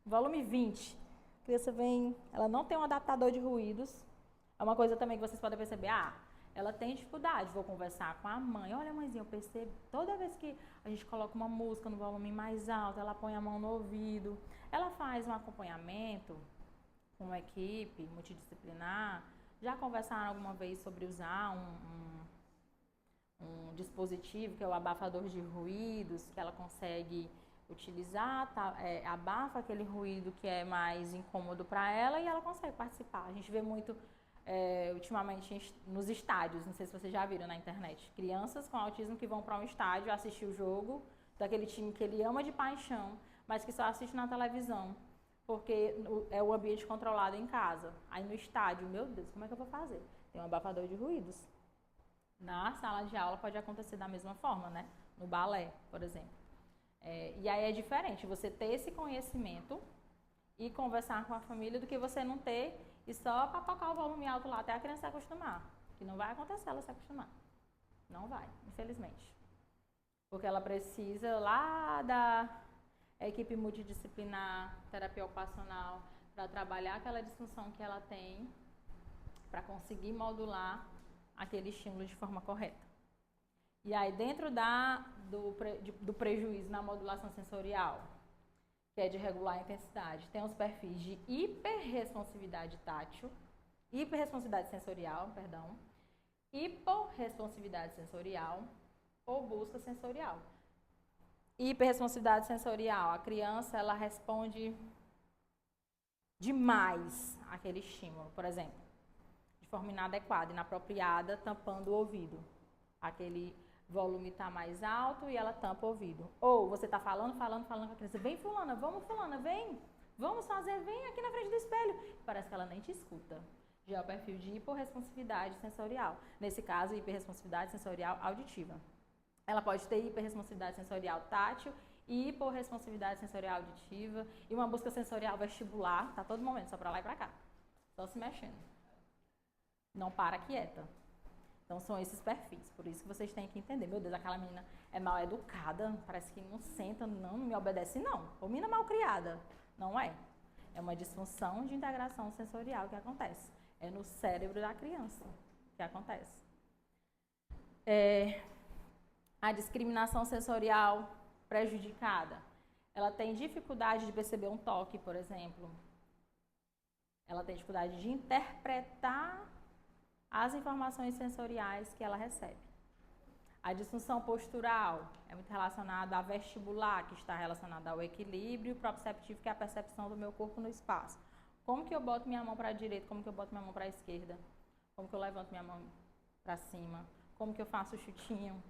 Speaker 2: volume 20. A criança ela não tem um adaptador de ruídos. É uma coisa também que vocês podem perceber. ela tem dificuldade. Vou conversar com a mãe. Olha, mãezinha, eu percebo, toda vez que a gente coloca uma música no volume mais alto, ela põe a mão no ouvido, ela faz um acompanhamento com uma equipe multidisciplinar. Já conversaram alguma vez sobre usar um dispositivo que é o abafador de ruídos, que ela consegue utilizar, abafa aquele ruído que é mais incômodo para ela e ela consegue participar. A gente vê muito ultimamente nos estádios, não sei se vocês já viram na internet, crianças com autismo que vão para um estádio assistir o jogo daquele time que ele ama de paixão, mas que só assiste na televisão, porque é o ambiente controlado em casa. Aí no estádio, meu Deus, como é que eu vou fazer? Tem um abafador de ruídos. Na sala de aula pode acontecer da mesma forma, né? No balé, por exemplo. E aí é diferente você ter esse conhecimento e conversar com a família do que você não ter e só para tocar o volume alto lá até a criança se acostumar. Que não vai acontecer ela se acostumar. Não vai, infelizmente. Porque ela precisa lá da equipe multidisciplinar, terapia ocupacional, para trabalhar aquela disfunção que ela tem, para conseguir modular aquele estímulo de forma correta. E aí, dentro do prejuízo na modulação sensorial, que é de regular a intensidade, tem os perfis de hiperresponsividade tátil, hiperresponsividade sensorial, perdão, hiporresponsividade sensorial ou busca sensorial. Hiperresponsividade sensorial, a criança ela responde demais àquele estímulo, por exemplo, de forma inadequada, inapropriada, tampando o ouvido. Aquele volume está mais alto e ela tampa o ouvido. Ou você está falando com a criança, vem fulana, vem, vamos fazer, vem aqui na frente do espelho. Parece que ela nem te escuta. Já é o perfil de hiporresponsividade sensorial. Nesse caso, hiperresponsividade sensorial auditiva. Ela pode ter hiperresponsividade sensorial tátil, hiporresponsividade sensorial auditiva e uma busca sensorial vestibular, tá todo momento, só para lá e para cá, só se mexendo. Não para quieta. Então são esses perfis, por isso que vocês têm que entender. Meu Deus, aquela menina é mal educada, parece que não senta, não me obedece não. Ou menina mal criada, não é. É uma disfunção de integração sensorial que acontece. É no cérebro da criança que acontece. A discriminação sensorial prejudicada. Ela tem dificuldade de perceber um toque, por exemplo. Ela tem dificuldade de interpretar as informações sensoriais que ela recebe. A disfunção postural é muito relacionada à vestibular, que está relacionada ao equilíbrio, proprioceptivo, que é a percepção do meu corpo no espaço. Como que eu boto minha mão para a direita, como que eu boto minha mão para a esquerda, como que eu levanto minha mão para cima, como que eu faço o chutinho,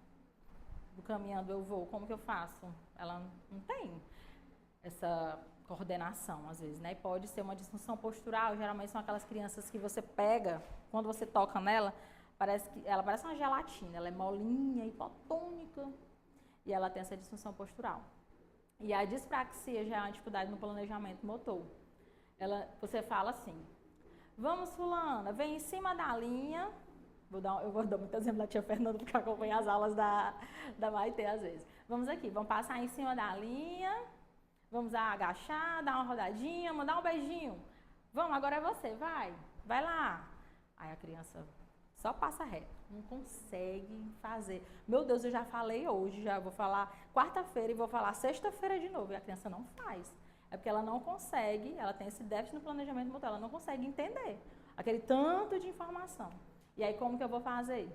Speaker 2: do caminhando eu vou, como que eu faço? Ela não tem essa coordenação, às vezes, né? E pode ser uma disfunção postural, geralmente são aquelas crianças que você pega, quando você toca nela, ela parece uma gelatina, ela é molinha, hipotônica, e ela tem essa disfunção postural. E a dispraxia já é uma dificuldade no planejamento motor. Você fala assim, vamos fulana, vem em cima da linha, eu vou dar muito exemplo da tia Fernanda, porque acompanha as aulas da Maitê às vezes. Vamos aqui, vamos passar em cima da linha, vamos agachar, dar uma rodadinha, mandar um beijinho. Vamos, agora é você, vai lá. Aí a criança só passa reto, não consegue fazer. Meu Deus, eu já falei hoje, já vou falar quarta-feira e vou falar sexta-feira de novo. E a criança não faz. É porque ela não consegue, ela tem esse déficit no planejamento motor, ela não consegue entender aquele tanto de informação. E aí, como que eu vou fazer?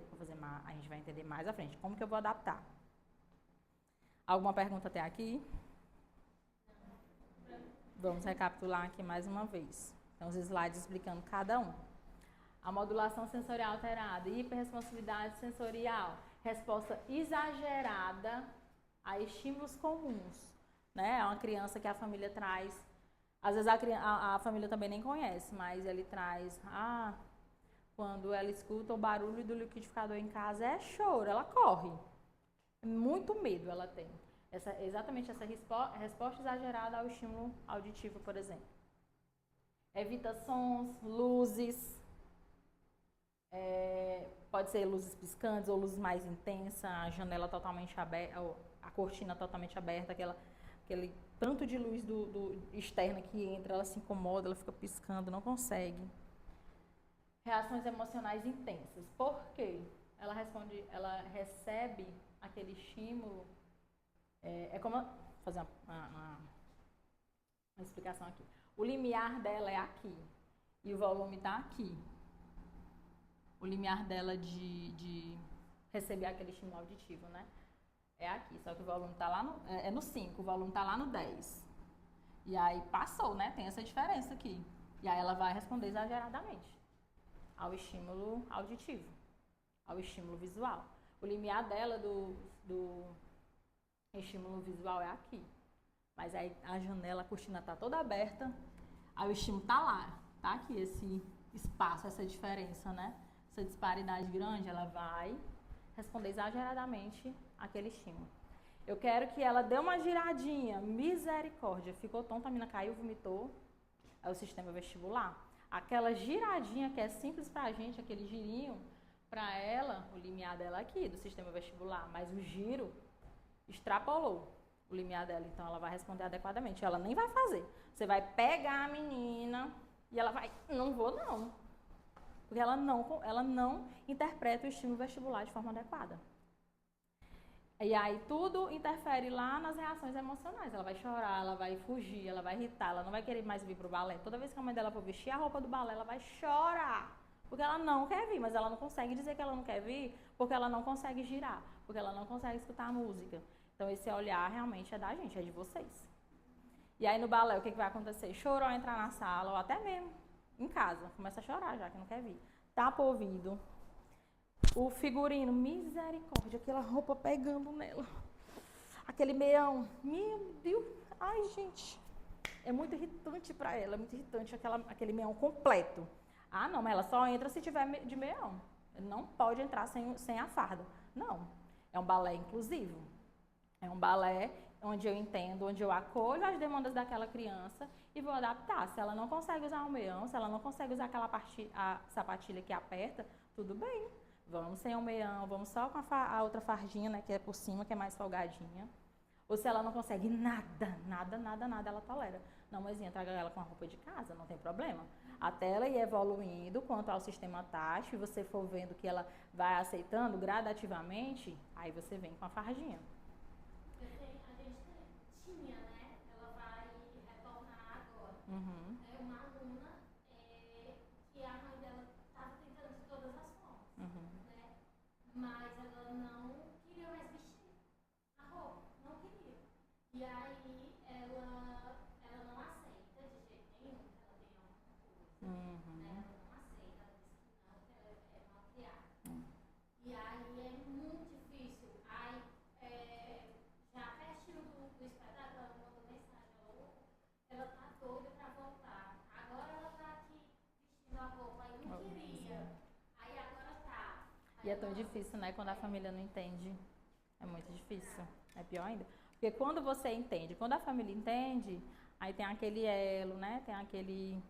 Speaker 2: A gente vai entender mais à frente. Como que eu vou adaptar? Alguma pergunta até aqui? Vamos recapitular aqui mais uma vez. Então, os slides explicando cada um. A modulação sensorial alterada, hiperresponsividade sensorial, resposta exagerada a estímulos comuns. Né? É uma criança que a família traz, às vezes a família também nem conhece, mas ele traz, quando ela escuta o barulho do liquidificador em casa, é choro, ela corre. Muito medo ela tem. Exatamente essa resposta exagerada ao estímulo auditivo, por exemplo. Evita sons, luzes, pode ser luzes piscantes ou luzes mais intensas, a janela totalmente aberta, a cortina totalmente aberta, aquele tanto de luz do externa que entra, ela se incomoda, ela fica piscando, não consegue. Reações emocionais intensas. Por quê? Ela recebe aquele estímulo. É como. Vou fazer uma explicação aqui. O limiar dela é aqui. E o volume está aqui. O limiar dela de receber aquele estímulo auditivo, né? É aqui. Só que o volume está lá no 5, o volume está lá no 10. E aí passou, né? Tem essa diferença aqui. E aí ela vai responder exageradamente ao estímulo auditivo, ao estímulo visual. O limiar dela do estímulo visual é aqui. Mas aí a janela, a cortina tá toda aberta, aí o estímulo tá lá, tá aqui esse espaço, essa diferença, né? Essa disparidade grande, ela vai responder exageradamente àquele estímulo. Eu quero que ela dê uma giradinha, misericórdia, ficou tonta, a menina caiu, vomitou, é o sistema vestibular. Aquela giradinha que é simples pra gente, aquele girinho, pra ela, o limiar dela aqui, do sistema vestibular, mas o giro extrapolou o limiar dela, então ela vai responder adequadamente. Ela nem vai fazer. Você vai pegar a menina e ela vai, não vou não. Porque ela não interpreta o estímulo vestibular de forma adequada. E aí tudo interfere lá nas reações emocionais. Ela vai chorar, ela vai fugir, ela vai irritar, ela não vai querer mais vir pro balé. Toda vez que a mãe dela for vestir a roupa do balé, ela vai chorar. Porque ela não quer vir, mas ela não consegue dizer que ela não quer vir, porque ela não consegue girar, porque ela não consegue escutar a música. Então esse olhar realmente é da gente, é de vocês. E aí no balé o que vai acontecer? Chorou, entrar na sala, ou até mesmo em casa, começa a chorar já que não quer vir. Tapa o ouvido. O figurino, misericórdia, aquela roupa pegando nela. Aquele meião, meu Deus, ai gente, é muito irritante pra ela, é muito irritante aquele meião completo. Ah não, mas ela só entra se tiver de meião. Não pode entrar sem a farda. Não, é um balé inclusivo. É um balé onde eu entendo, onde eu acolho as demandas daquela criança e vou adaptar. Se ela não consegue usar o meião, se ela não consegue usar aquela a sapatilha que aperta, tudo bem. Vamos sem o meião, vamos só com a outra fardinha, né, que é por cima, que é mais folgadinha. Ou se ela não consegue nada, ela tolera. Não, mãezinha, traga ela com a roupa de casa, não tem problema. Até ela ir evoluindo quanto ao sistema tátil, e você for vendo que ela vai aceitando gradativamente, aí você vem com a fardinha.
Speaker 1: A gente tinha, né? Ela vai retornar agora.
Speaker 2: Uhum.
Speaker 1: É uma aluna que a mãe dela estava tentando de todas as formas, né? Mas ela não queria mais vestir a roupa, não queria. E aí ela não aceita de jeito nenhum que ela tenha alguma coisa, né? Ela não aceita, ela diz que não, que ela é mal criada. E aí é muito difícil. Aí já pertinho do espetáculo, ela mandou mensagem, ela tá doida pra voltar. Agora ela tá aqui vestindo a roupa, aí não queria. Aí agora tá.
Speaker 2: E é tão difícil, né, quando a família não entende. É muito difícil. É pior ainda. Porque quando você entende, quando a família entende, aí tem aquele elo, né? Tem aquele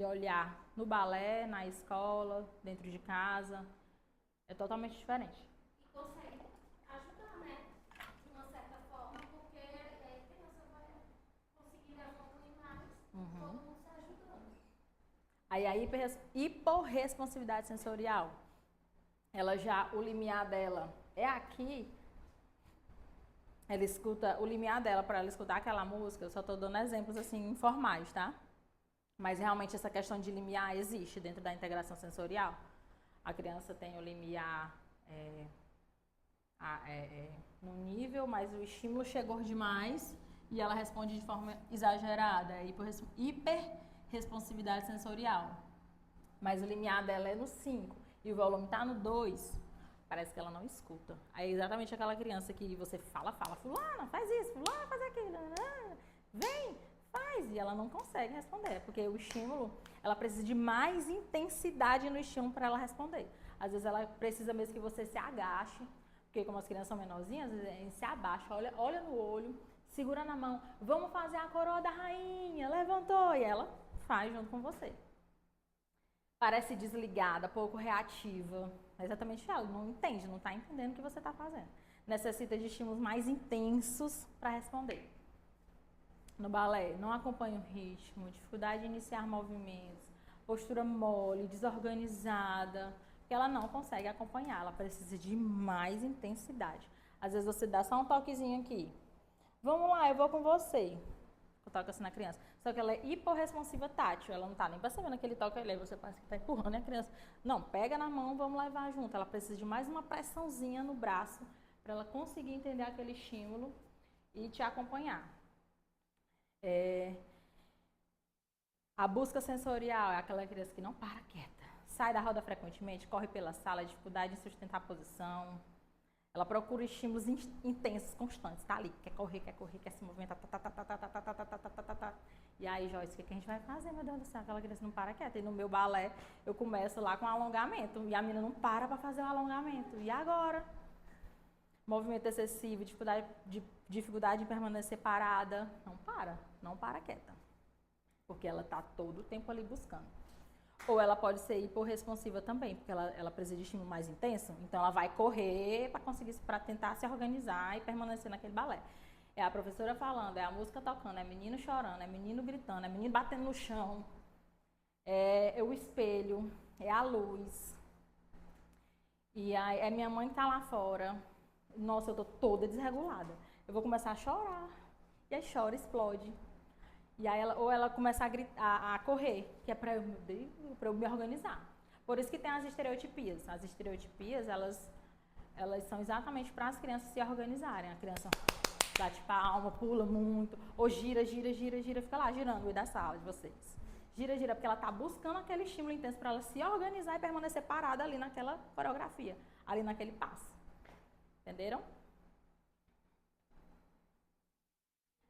Speaker 2: olhar no balé, na escola, dentro de casa. É totalmente diferente.
Speaker 1: E consegue ajudar, né? De uma certa forma, porque a criança vai conseguir evoluir mais, todo mundo se ajudando.
Speaker 2: Aí a hiporresponsividade sensorial, o limiar dela é aqui. Ela escuta, o limiar dela para ela escutar aquela música, eu só estou dando exemplos assim informais, tá? Mas realmente essa questão de limiar existe dentro da integração sensorial. A criança tem o limiar no nível, mas o estímulo chegou demais e ela responde de forma exagerada, é hiperresponsividade sensorial. Mas o limiar dela é no 5 e o volume está no 2. Parece que ela não escuta. Aí é exatamente aquela criança que você fala, fulana, faz isso, fulana, faz aquilo, vem, faz. E ela não consegue responder, porque o estímulo, ela precisa de mais intensidade no estímulo para ela responder. Às vezes ela precisa mesmo que você se agache, porque como as crianças são menorzinhas, às vezes a gente se abaixa, olha no olho, segura na mão, vamos fazer a coroa da rainha, levantou, e ela faz junto com você. Parece desligada, pouco reativa. É exatamente ela, não entende, não está entendendo o que você está fazendo. Necessita de estímulos mais intensos para responder. No balé, não acompanha o ritmo, dificuldade de iniciar movimentos, postura mole, desorganizada, que ela não consegue acompanhar, ela precisa de mais intensidade. Às vezes você dá só um toquezinho aqui. Vamos lá, eu vou com você. Eu toco assim na criança. Só que ela é hiporresponsiva tátil, ela não tá nem percebendo aquele toque ali, você parece que tá empurrando a criança. Não, pega na mão, vamos levar junto. Ela precisa de mais uma pressãozinha no braço para ela conseguir entender aquele estímulo e te acompanhar. A busca sensorial é aquela criança que não para quieta. Sai da roda frequentemente, corre pela sala, dificuldade em sustentar a posição. Ela procura estímulos intensos, constantes, tá ali, quer correr, quer se movimentar, E aí, Joyce, o que a gente vai fazer, meu Deus do céu? Aquela criança não para quieta. E no meu balé, eu começo lá com alongamento, e a menina não para fazer o alongamento. E agora? Movimento excessivo, dificuldade em permanecer parada. Não para quieta. Porque ela tá todo o tempo ali buscando. Ou ela pode ser hiporresponsiva também, porque ela precisa de estímulo mais intenso, então ela vai correr para tentar se organizar e permanecer naquele balé. É a professora falando, é a música tocando, é menino chorando, é menino gritando, é menino batendo no chão, é o espelho, é a luz. E aí é minha mãe que tá lá fora. Nossa, eu tô toda desregulada. Eu vou começar a chorar. E aí chora, explode. E aí ela começa a gritar, a correr, que é para eu me organizar. Por isso que tem as estereotipias. As estereotipias, elas são exatamente para as crianças se organizarem. A criança bate palma, pula muito, ou gira, fica lá girando no meio da sala de vocês. Gira, porque ela está buscando aquele estímulo intenso para ela se organizar e permanecer parada ali naquela coreografia, ali naquele passo. Entenderam?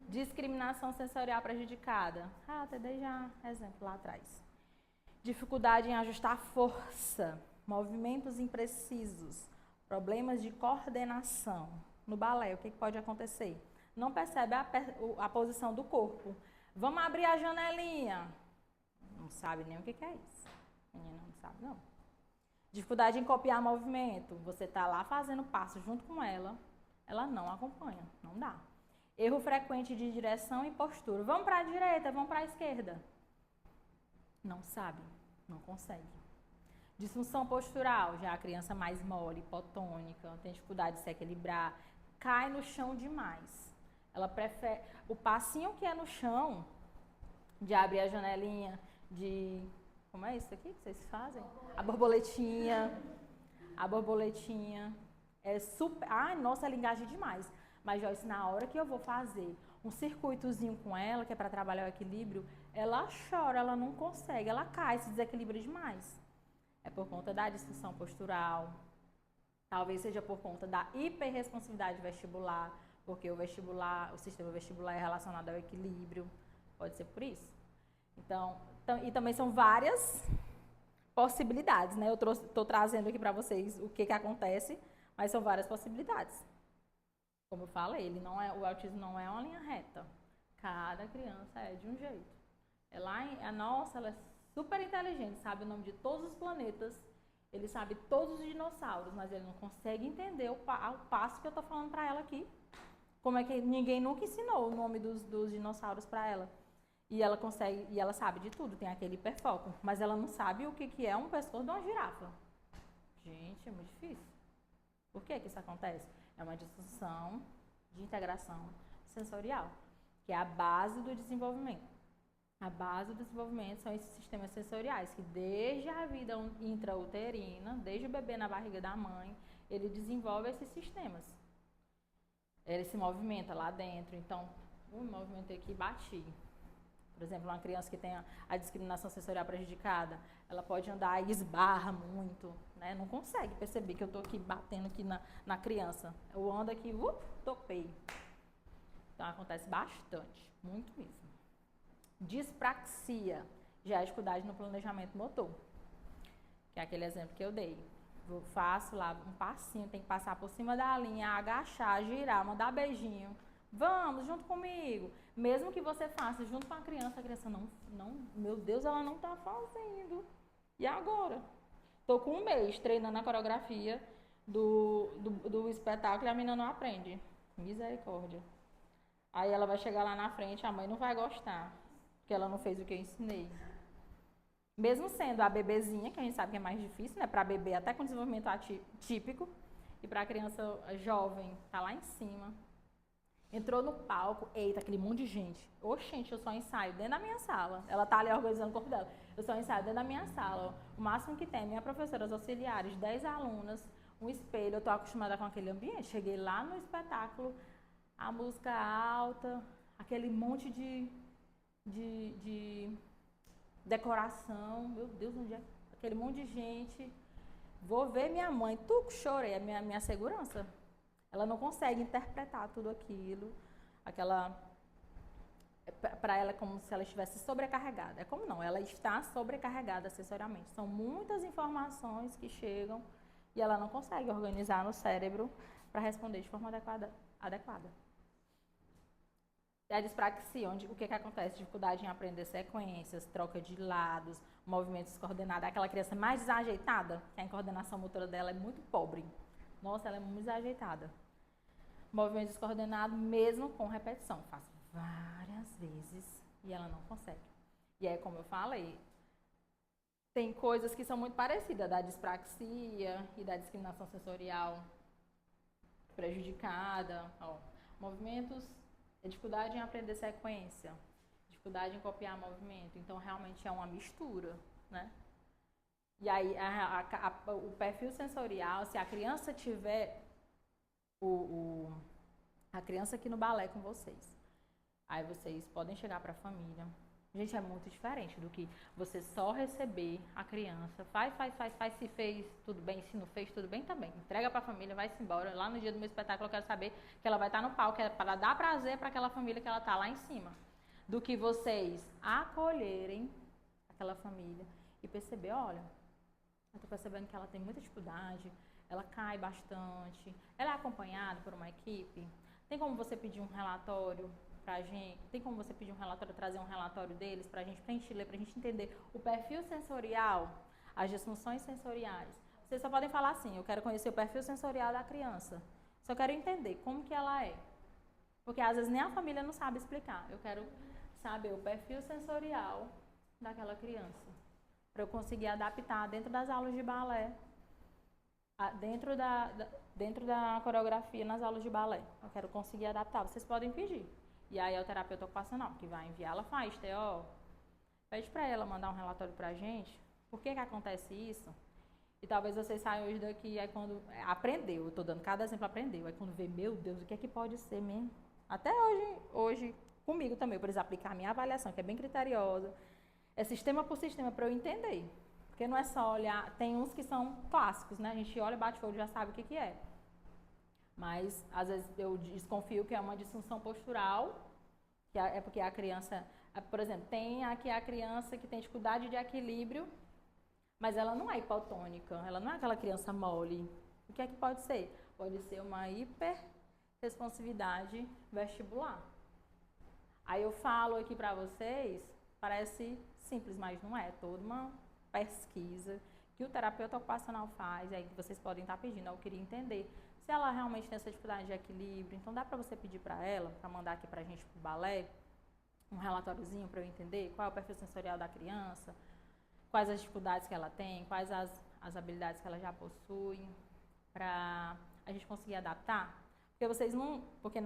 Speaker 2: Discriminação sensorial prejudicada. Até dei já exemplo lá atrás. Dificuldade em ajustar a força, movimentos imprecisos, problemas de coordenação. No balé, o que pode acontecer? Não percebe a posição do corpo. Vamos abrir a janelinha. Não sabe nem o que é isso. A menina não sabe, não. Dificuldade em copiar movimento. Você está lá fazendo passo junto com ela não acompanha, não dá. Erro frequente de direção e postura. Vamos para a direita, vamos para a esquerda. Não sabe, não consegue. Disfunção postural, já a criança mais mole, hipotônica, tem dificuldade de se equilibrar, cai no chão demais. Ela prefere o passinho que é no chão, de abrir a janelinha, como é isso aqui que vocês fazem? A borboletinha é super... Ai, nossa, ela engaja demais. Mas, Joyce, na hora que eu vou fazer um circuitozinho com ela, que é para trabalhar o equilíbrio, ela chora, ela não consegue, ela cai, se desequilibra demais. É por conta da disfunção postural, talvez seja por conta da hiperresponsividade vestibular, porque o sistema vestibular é relacionado ao equilíbrio, pode ser por isso. Então, e também são várias possibilidades, né? Eu estou trazendo aqui para vocês o que acontece, mas são várias possibilidades. Como eu falei, o autismo não é uma linha reta. Cada criança é de um jeito. Ela é super inteligente, sabe o nome de todos os planetas, ele sabe todos os dinossauros, mas ele não consegue entender o passo que eu estou falando para ela aqui. Como é que ninguém nunca ensinou o nome dos dinossauros para ela. E ela consegue, e ela sabe de tudo, tem aquele hiperfoco, mas ela não sabe o que é um pescoço de uma girafa. Gente, é muito difícil. Por que isso acontece? É uma disfunção de integração sensorial, que é a base do desenvolvimento. A base do desenvolvimento são esses sistemas sensoriais, que desde a vida intrauterina, desde o bebê na barriga da mãe, ele desenvolve esses sistemas. Ele se movimenta lá dentro, então, o movimento aqui bati. Por exemplo, uma criança que tem a discriminação sensorial prejudicada, ela pode andar e esbarra muito, né? Não consegue perceber que eu estou aqui batendo aqui na criança. Eu ando aqui, topei. Então, acontece bastante, muito mesmo. Dispraxia, já é dificuldade no planejamento motor, que é aquele exemplo que eu dei. Eu faço lá um passinho, tem que passar por cima da linha, agachar, girar, mandar beijinho. Vamos, junto comigo. Mesmo que você faça junto com a criança não, meu Deus, ela não está fazendo. E agora? Estou com um mês treinando a coreografia do espetáculo e a menina não aprende. Misericórdia. Aí ela vai chegar lá na frente, a mãe não vai gostar, porque ela não fez o que eu ensinei. Mesmo sendo a bebezinha, que a gente sabe que é mais difícil, né? Para bebê até com desenvolvimento típico, e para a criança jovem, tá lá em cima. Entrou no palco, eita, aquele monte de gente. Oxente, eu só ensaio dentro da minha sala. Ela tá ali organizando o corpo dela. Eu só ensaio dentro da minha sala. Ó. O máximo que tem, minha professora, os auxiliares, 10 alunas, um espelho. Eu tô acostumada com aquele ambiente. Cheguei lá no espetáculo, a música alta, aquele monte de decoração. Meu Deus, onde é? Aquele monte de gente. Vou ver minha mãe. Chorei, a minha segurança. Ela não consegue interpretar tudo aquilo. Para ela é como se ela estivesse sobrecarregada. É como não, ela está sobrecarregada sensorialmente. São muitas informações que chegam e ela não consegue organizar no cérebro para responder de forma adequada. E a dispraxia, o que acontece? Dificuldade em aprender sequências, troca de lados, movimentos coordenados. Aquela criança mais desajeitada, que a coordenação motora dela é muito pobre. Nossa, ela é muito desajeitada. Movimento descoordenado, mesmo com repetição. Faço várias vezes e ela não consegue. E aí, como eu falei, tem coisas que são muito parecidas da dispraxia e da discriminação sensorial prejudicada. Ó, movimentos, dificuldade em aprender sequência, dificuldade em copiar movimento. Então, realmente é uma mistura, né? E aí, o perfil sensorial, se a criança tiver a criança aqui no balé com vocês, aí vocês podem chegar para a família. Gente, é muito diferente do que você só receber a criança, faz, se fez, tudo bem, se não fez, tudo bem também. Entrega para a família, vai-se embora. Lá no dia do meu espetáculo eu quero saber que ela vai estar no palco, é para dar prazer para aquela família que ela está lá em cima. Do que vocês acolherem aquela família e perceber, olha, eu estou percebendo que ela tem muita dificuldade, ela cai bastante, ela é acompanhada por uma equipe. Tem como você pedir um relatório pra gente? Tem como você pedir um relatório, trazer um relatório deles pra gente ler, pra gente entender o perfil sensorial, as disfunções sensoriais. Vocês só podem falar assim, eu quero conhecer o perfil sensorial da criança. Só quero entender como que ela é. Porque às vezes nem a família não sabe explicar. Eu quero saber o perfil sensorial daquela criança. Para eu conseguir adaptar dentro das aulas de balé, dentro da coreografia nas aulas de balé. Eu quero conseguir adaptar. Vocês podem pedir. E aí é o terapeuta ocupacional que vai enviar, ela faz TO. Pede para ela mandar um relatório pra gente. Por que acontece isso? E talvez vocês saiam hoje daqui, aí quando aprendeu, eu tô dando cada exemplo, aprendeu. Aí quando vê, meu Deus, o que é que pode ser mesmo? Até hoje comigo também, por exemplo, aplicar a minha avaliação, que é bem criteriosa. É sistema por sistema para eu entender. Porque não é só olhar, tem uns que são clássicos, né? A gente olha, bate o olho e já sabe o que é. Mas, às vezes, eu desconfio que é uma disfunção postural, que é porque a criança, por exemplo, tem aqui a criança que tem dificuldade de equilíbrio, mas ela não é hipotônica, ela não é aquela criança mole. O que é que pode ser? Pode ser uma hiperresponsividade vestibular. Aí eu falo aqui pra vocês, parece simples, mas não é. Toda uma pesquisa que o terapeuta ocupacional faz, aí que vocês podem estar pedindo. Eu queria entender se ela realmente tem essa dificuldade de equilíbrio. Então dá para você pedir para ela, para mandar aqui para a gente pro balé, um relatóriozinho para eu entender qual é o perfil sensorial da criança, quais as dificuldades que ela tem, quais as habilidades que ela já possui, para a gente conseguir adaptar. Porque vocês não, porque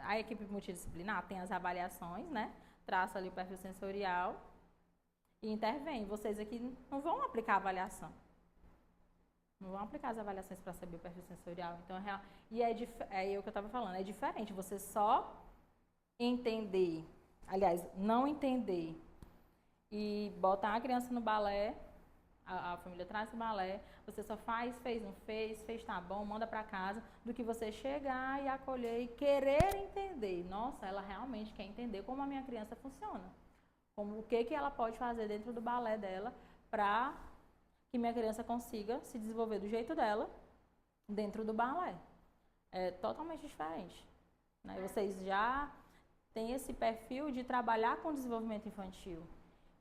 Speaker 2: a equipe multidisciplinar tem as avaliações, né? Traça ali o perfil sensorial e intervém. Vocês aqui não vão aplicar a avaliação. Não vão aplicar as avaliações para saber o perfil sensorial. Então, é o que eu estava falando, é diferente você só entender, aliás, não entender e botar a criança no balé, a família traz o balé, você só fez, não fez, tá bom, manda para casa, do que você chegar e acolher e querer entender. Nossa, ela realmente quer entender como a minha criança funciona. O que ela pode fazer dentro do balé dela para que minha criança consiga se desenvolver do jeito dela dentro do balé. É totalmente diferente. Né? Vocês já têm esse perfil de trabalhar com desenvolvimento infantil.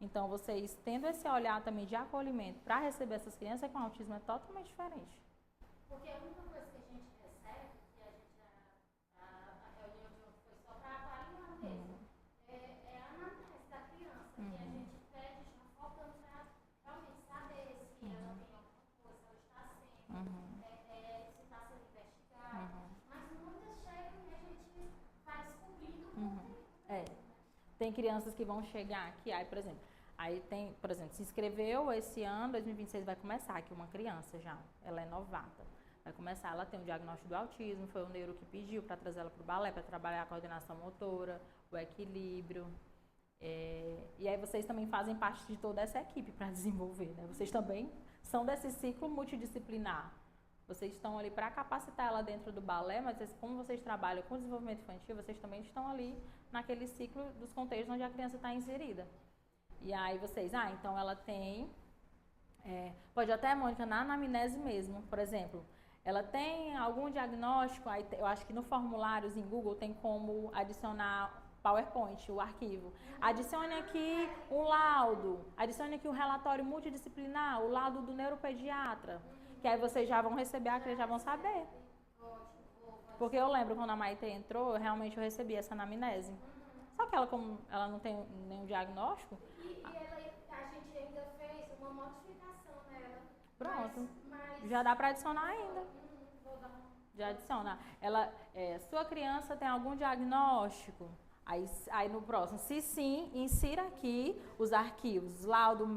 Speaker 2: Então, vocês tendo esse olhar também de acolhimento para receber essas crianças com autismo é totalmente diferente.
Speaker 1: Porque a única coisa que a gente recebe, que a reunião de hoje foi só para avaliar mesmo, é a anamnese da criança, que a gente pede já faltando
Speaker 2: Tem crianças que vão chegar aqui, aí, por exemplo, se inscreveu esse ano, 2026 vai começar aqui uma criança já, ela é novata. Vai começar, ela tem um diagnóstico do autismo, foi o neuro que pediu para trazer ela para o balé, para trabalhar a coordenação motora, o equilíbrio. E aí vocês também fazem parte de toda essa equipe para desenvolver, né? Vocês também são desse ciclo multidisciplinar. Vocês estão ali para capacitar ela dentro do balé, mas como vocês trabalham com desenvolvimento infantil, vocês também estão ali naquele ciclo dos contextos onde a criança está inserida. E aí vocês, então ela tem, pode até, Mônica, na anamnese mesmo, por exemplo, ela tem algum diagnóstico, aí eu acho que no formulários em Google tem como adicionar PowerPoint, o arquivo. Adicione aqui um laudo, adicione aqui um relatório multidisciplinar, o laudo do neuropediatra, que aí vocês já vão receber, a criança já vão saber. Porque eu lembro quando a Maite entrou, eu recebi essa anamnese. Só que ela, como ela não tem nenhum diagnóstico...
Speaker 1: a gente ainda fez uma modificação nela.
Speaker 2: Pronto. Já dá para adicionar ainda. Já adiciona. Sua criança tem algum diagnóstico? Aí no próximo, se sim, insira aqui os arquivos,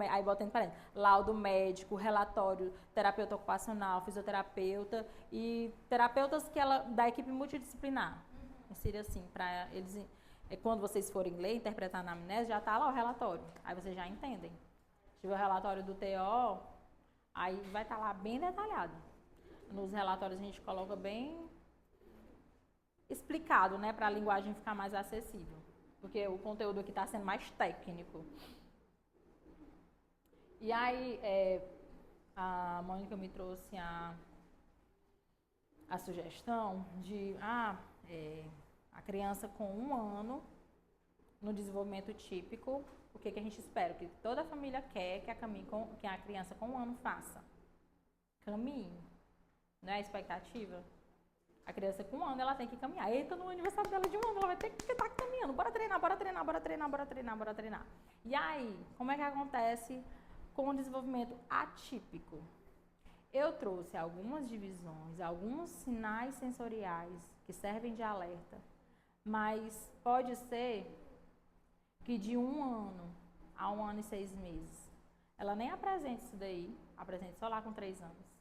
Speaker 2: aí bota entre parênteses, laudo médico, relatório, terapeuta ocupacional, fisioterapeuta e terapeutas da equipe multidisciplinar. Insira assim, para eles, quando vocês forem ler, interpretar na anamnese, já está lá o relatório, aí vocês já entendem. Se tiver o relatório do TO, aí vai estar lá bem detalhado. Nos relatórios a gente coloca bem explicado, né, para a linguagem ficar mais acessível, porque o conteúdo aqui está sendo mais técnico. E aí, a Mônica me trouxe a sugestão de a criança com 1 ano no desenvolvimento típico, o que a gente espera, que toda a família quer que a criança com 1 ano faça. Caminhe, não é a expectativa? A criança com 1 ano, ela tem que caminhar. Eita, no aniversário dela de 1 ano, ela vai ter que estar caminhando. Bora treinar, bora treinar, bora treinar, bora treinar, bora treinar. E aí, como é que acontece com o desenvolvimento atípico? Eu trouxe algumas divisões, alguns sinais sensoriais que servem de alerta, mas pode ser que de 1 ano a 1 ano e 6 meses, ela nem apresente isso daí, apresente só lá com 3 anos.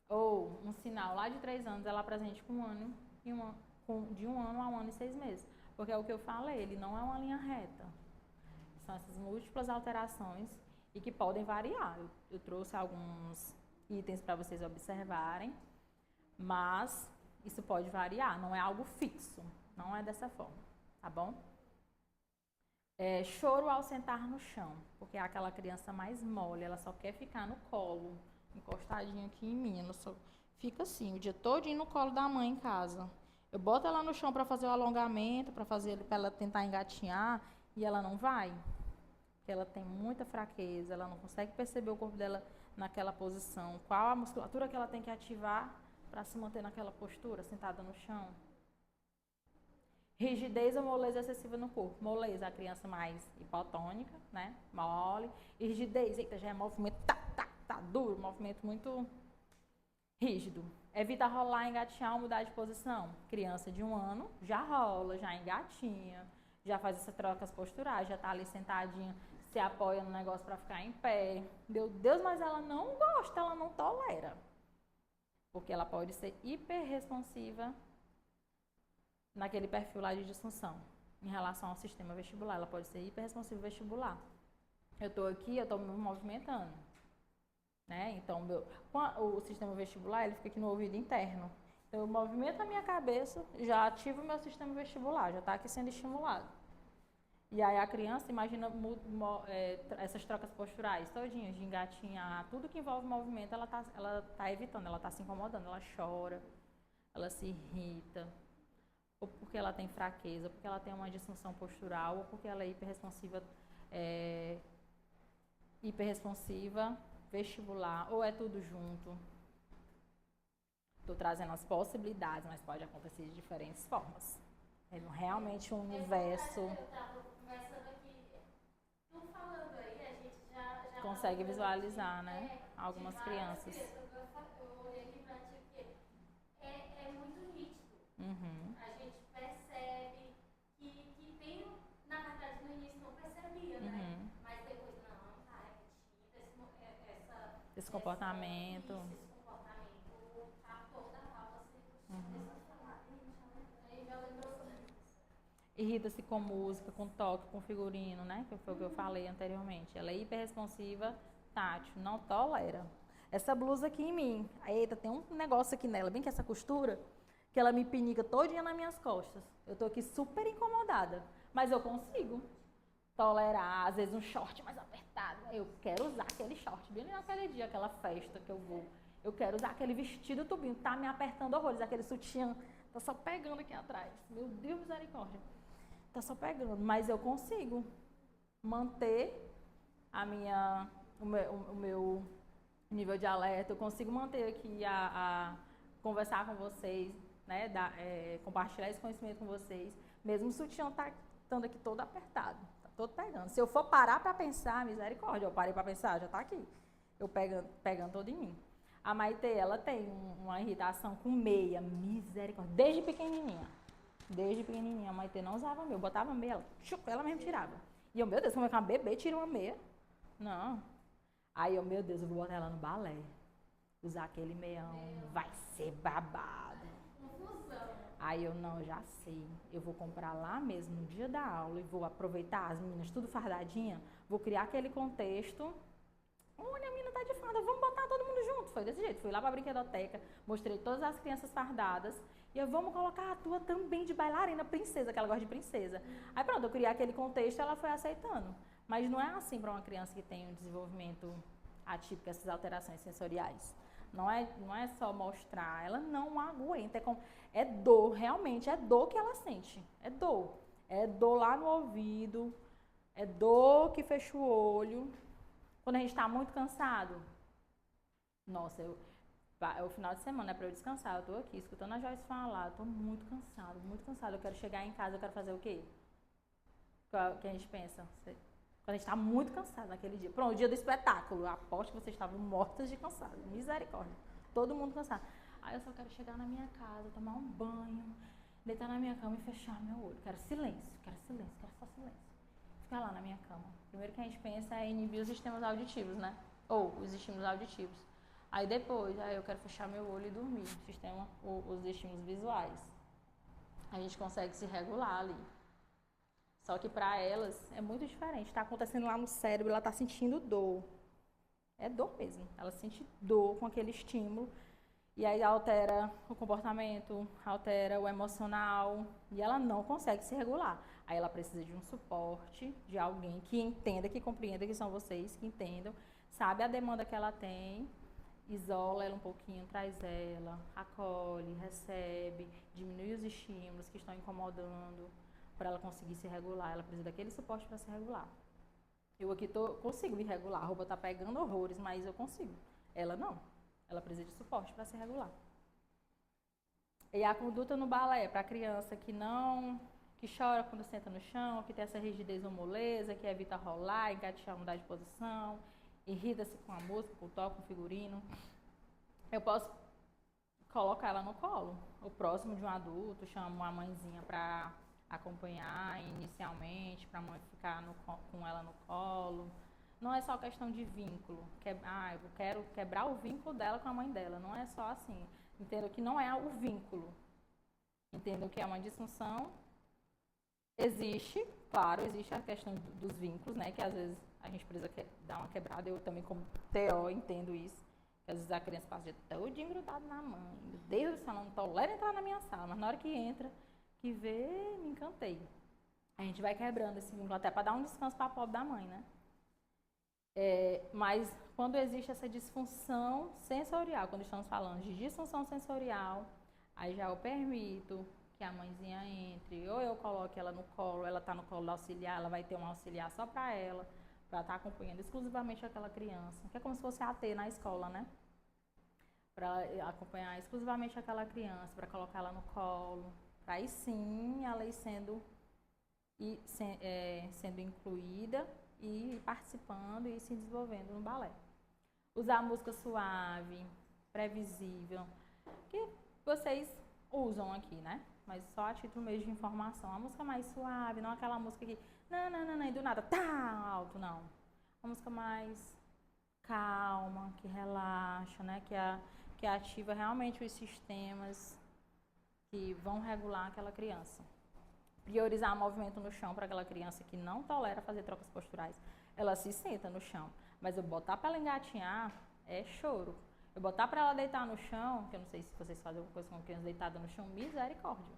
Speaker 2: Ou um sinal lá de 3 anos, ela apresente com 1 ano, de 1 ano a 1 ano e 6 meses. Porque é o que eu falei, ele não é uma linha reta. São essas múltiplas alterações e que podem variar. Eu trouxe alguns itens para vocês observarem, mas isso pode variar, não é algo fixo, não é dessa forma, tá bom? Choro ao sentar no chão, porque é aquela criança mais mole, ela só quer ficar no colo, encostadinha aqui em mim, ela só fica assim, o dia todinho no colo da mãe em casa. Eu boto ela no chão para fazer o alongamento, para ela tentar engatinhar, e ela não vai. Porque ela tem muita fraqueza, ela não consegue perceber o corpo dela naquela posição. Qual a musculatura que ela tem que ativar para se manter naquela postura, sentada no chão. Rigidez ou moleza excessiva no corpo. Moleza, a criança mais hipotônica, né? Mole. E rigidez, eita, já é movimento, tá duro, movimento muito rígido. Evita rolar, engatinhar ou mudar de posição. Criança de 1 ano já rola, já engatinha, já faz essas trocas posturais, já tá ali sentadinha, se apoia no negócio para ficar em pé. Meu Deus, mas ela não gosta, ela não tolera. Porque ela pode ser hiperresponsiva naquele perfil lá de disfunção, em relação ao sistema vestibular. Ela pode ser hiperresponsiva vestibular. Eu estou aqui, eu estou me movimentando. Né? Então, o sistema vestibular, ele fica aqui no ouvido interno. Então, eu movimento a minha cabeça, já ativo o meu sistema vestibular, já está aqui sendo estimulado. E aí a criança, imagina essas trocas posturais todinhas, de engatinhar, tudo que envolve movimento, ela tá evitando, ela está se incomodando, ela chora, ela se irrita, ou porque ela tem fraqueza, porque ela tem uma disfunção postural, ou porque ela é hiperresponsiva vestibular, ou é tudo junto. Estou trazendo as possibilidades, mas pode acontecer de diferentes formas. É realmente um universo.
Speaker 1: Eu estava conversando aqui, tu falando aí, a gente já
Speaker 2: consegue visualizar, né? Algumas crianças.
Speaker 1: Eu olhei aqui pra ti, porque é muito nítido.
Speaker 2: Uhum.
Speaker 1: A gente percebe que tem, na
Speaker 2: esse comportamento.
Speaker 1: Esse comportamento, o fator da aula aí já lembrou.
Speaker 2: Irrita-se com música, com toque, com figurino, né? Que foi o que eu falei anteriormente. Ela é hiperresponsiva, tátil, não tolera. Essa blusa aqui em mim, eita, tem um negócio aqui nela, bem que essa costura, que ela me pinica todinha nas minhas costas. Eu tô aqui super incomodada, mas eu consigo tolerar, às vezes, um short mais apertado. Eu quero usar aquele short, bem naquele dia, aquela festa que eu vou. Eu quero usar aquele vestido tubinho, tá me apertando horrores, aquele sutiã, tá só pegando aqui atrás. Meu Deus, misericórdia. Tá só pegando, mas eu consigo manter o meu nível de alerta, eu consigo manter aqui conversar com vocês, né, compartilhar esse conhecimento com vocês, mesmo o sutiã tá estando aqui todo apertado, tá todo pegando. Se eu for parar para pensar, misericórdia, eu parei para pensar, já tá aqui, eu pegando todo em mim. A Maitê, ela tem uma irritação com meia, misericórdia, desde pequenininha. Desde pequenininha, a Maitê não usava meia. Eu botava meia, ela mesmo tirava. E eu, meu Deus, como é que uma bebê tira uma meia? Não. Aí eu, meu Deus, eu vou botar ela no balé. Usar aquele meião, vai ser babado. Aí eu, não, já sei. Eu vou comprar lá mesmo, no dia da aula, e vou aproveitar as meninas tudo fardadinha, vou criar aquele contexto. Olha, a menina tá de farda, vamos botar todo mundo junto. Foi desse jeito. Fui lá pra brinquedoteca, mostrei todas as crianças fardadas. E eu, vamos colocar a tua também de bailarina princesa, que ela gosta de princesa. Aí pronto, eu criei aquele contexto e ela foi aceitando. Mas não é assim para uma criança que tem um desenvolvimento atípico, essas alterações sensoriais. Não é só mostrar, ela não aguenta. É dor, realmente, é dor que ela sente. É dor. É dor lá no ouvido, é dor que fecha o olho. Quando a gente está muito cansado, nossa, é o final de semana, é para eu descansar. Eu tô aqui escutando a Joyce falar, eu tô muito cansada. Eu quero chegar em casa, eu quero fazer o quê? O que a gente pensa? Quando a gente tá muito cansado naquele dia. Pronto, o dia do espetáculo. Eu aposto que vocês estavam mortas de cansado. Misericórdia. Todo mundo cansado. Aí eu só quero chegar na minha casa, tomar um banho, deitar na minha cama e fechar meu olho. Quero silêncio, quero só silêncio. Ficar lá na minha cama. Primeiro que a gente pensa é inibir os sistemas auditivos, né? Ou os estímulos auditivos. Aí depois, eu quero fechar meu olho e dormir. Os estímulos visuais. A gente consegue se regular ali. Só que para elas é muito diferente. Está acontecendo lá no cérebro, ela está sentindo dor. É dor mesmo. Ela sente dor com aquele estímulo. E aí altera o comportamento, altera o emocional. E ela não consegue se regular. Aí ela precisa de um suporte, de alguém que entenda, que compreenda que são vocês, que entendam, sabe a demanda que ela tem, isola ela um pouquinho, traz ela, acolhe, recebe, diminui os estímulos que estão incomodando, para ela conseguir se regular. Ela precisa daquele suporte para se regular. Eu aqui consigo me regular, a roupa tá pegando horrores, mas eu consigo. Ela não. Ela precisa de suporte para se regular. E a conduta no balé, para a criança que chora quando senta no chão, que tem essa rigidez ou moleza, que evita rolar, engatear, mudar de posição, irrita-se com a música, com o toque, com o figurino. Eu posso colocar ela no colo, ou próximo de um adulto, chamo uma mãezinha para acompanhar inicialmente, para a mãe ficar com ela no colo. Não é só questão de vínculo, eu quero quebrar o vínculo dela com a mãe dela, não é só assim. Entendo que não é o vínculo, entendo que é uma disfunção. Existe, claro, existe a questão dos vínculos, né, que às vezes a gente precisa dar uma quebrada. Eu também, como TO, entendo isso, que às vezes a criança passa o dia todinho grudado na mãe. Meu Deus do céu, não tolera entrar na minha sala, mas na hora que entra, que vê, me encantei. A gente vai quebrando esse vínculo até para dar um descanso para a pobre da mãe, né? Mas quando existe essa disfunção sensorial, quando estamos falando de disfunção sensorial, aí já eu permito que a mãezinha entre, ou eu coloque ela no colo, ela está no colo do auxiliar, ela vai ter um auxiliar só para ela, para estar acompanhando exclusivamente aquela criança, que é como se fosse AT na escola, né? Para acompanhar exclusivamente aquela criança, para colocar ela no colo, para aí sim ela ir sendo incluída e participando e se desenvolvendo no balé. Usar música suave, previsível, que vocês usam aqui, né? Mas só a título mesmo de informação. A música mais suave, não aquela música que não, e do nada, tá alto, não. Uma música mais calma, que relaxa, né? Que ativa realmente os sistemas que vão regular aquela criança. Priorizar movimento no chão para aquela criança que não tolera fazer trocas posturais. Ela se senta no chão, mas eu botar para ela engatinhar é choro. Eu botar para ela deitar no chão, que eu não sei se vocês fazem alguma coisa com uma criança deitada no chão, misericórdia.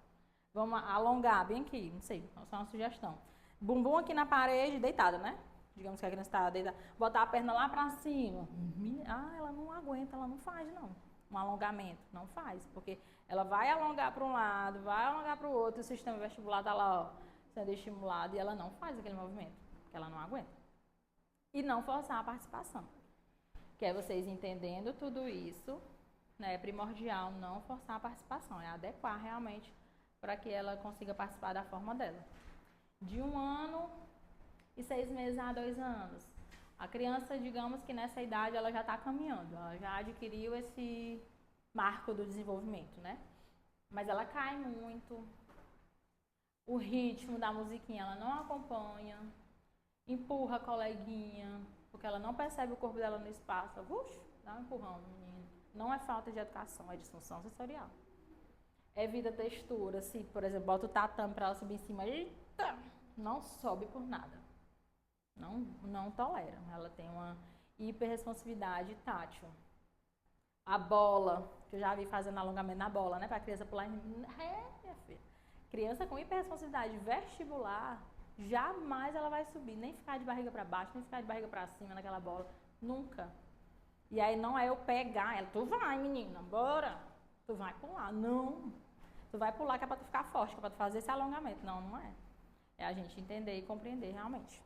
Speaker 2: Vamos alongar bem aqui, não sei, só uma sugestão. Bumbum aqui na parede, deitada, né? Digamos que a criança está deitada. Botar a perna lá para cima. Ela não aguenta, ela não faz, não. Um alongamento, não faz, porque ela vai alongar para um lado, vai alongar para o outro, e o sistema vestibular está lá, ó, sendo estimulado, e ela não faz aquele movimento, porque ela não aguenta. E não forçar a participação. Que é vocês entendendo tudo isso, né, é primordial não forçar a participação, é adequar realmente para que ela consiga participar da forma dela. De 1 ano e 6 meses a 2 anos. A criança, digamos que nessa idade, ela já está caminhando, ela já adquiriu esse marco do desenvolvimento, né? Mas ela cai muito, o ritmo da musiquinha ela não acompanha, empurra a coleguinha, porque ela não percebe o corpo dela no espaço, dá um empurrão no menino. Não é falta de educação, é disfunção sensorial. Evita textura, se, por exemplo, bota o tatame para ela subir em cima, eita, não sobe por nada. Não tolera. Ela tem uma hiperresponsividade tátil. A bola, que eu já vi fazendo alongamento na bola, né? Para a criança pular. Minha filha. Criança com hiperresponsividade vestibular, jamais ela vai subir, nem ficar de barriga para baixo, nem ficar de barriga para cima naquela bola. Nunca. E aí não é eu pegar ela. Tu vai, menina, bora. Tu vai pular. Não. Tu vai pular que é para tu ficar forte, que é para tu fazer esse alongamento. Não é. É a gente entender e compreender realmente.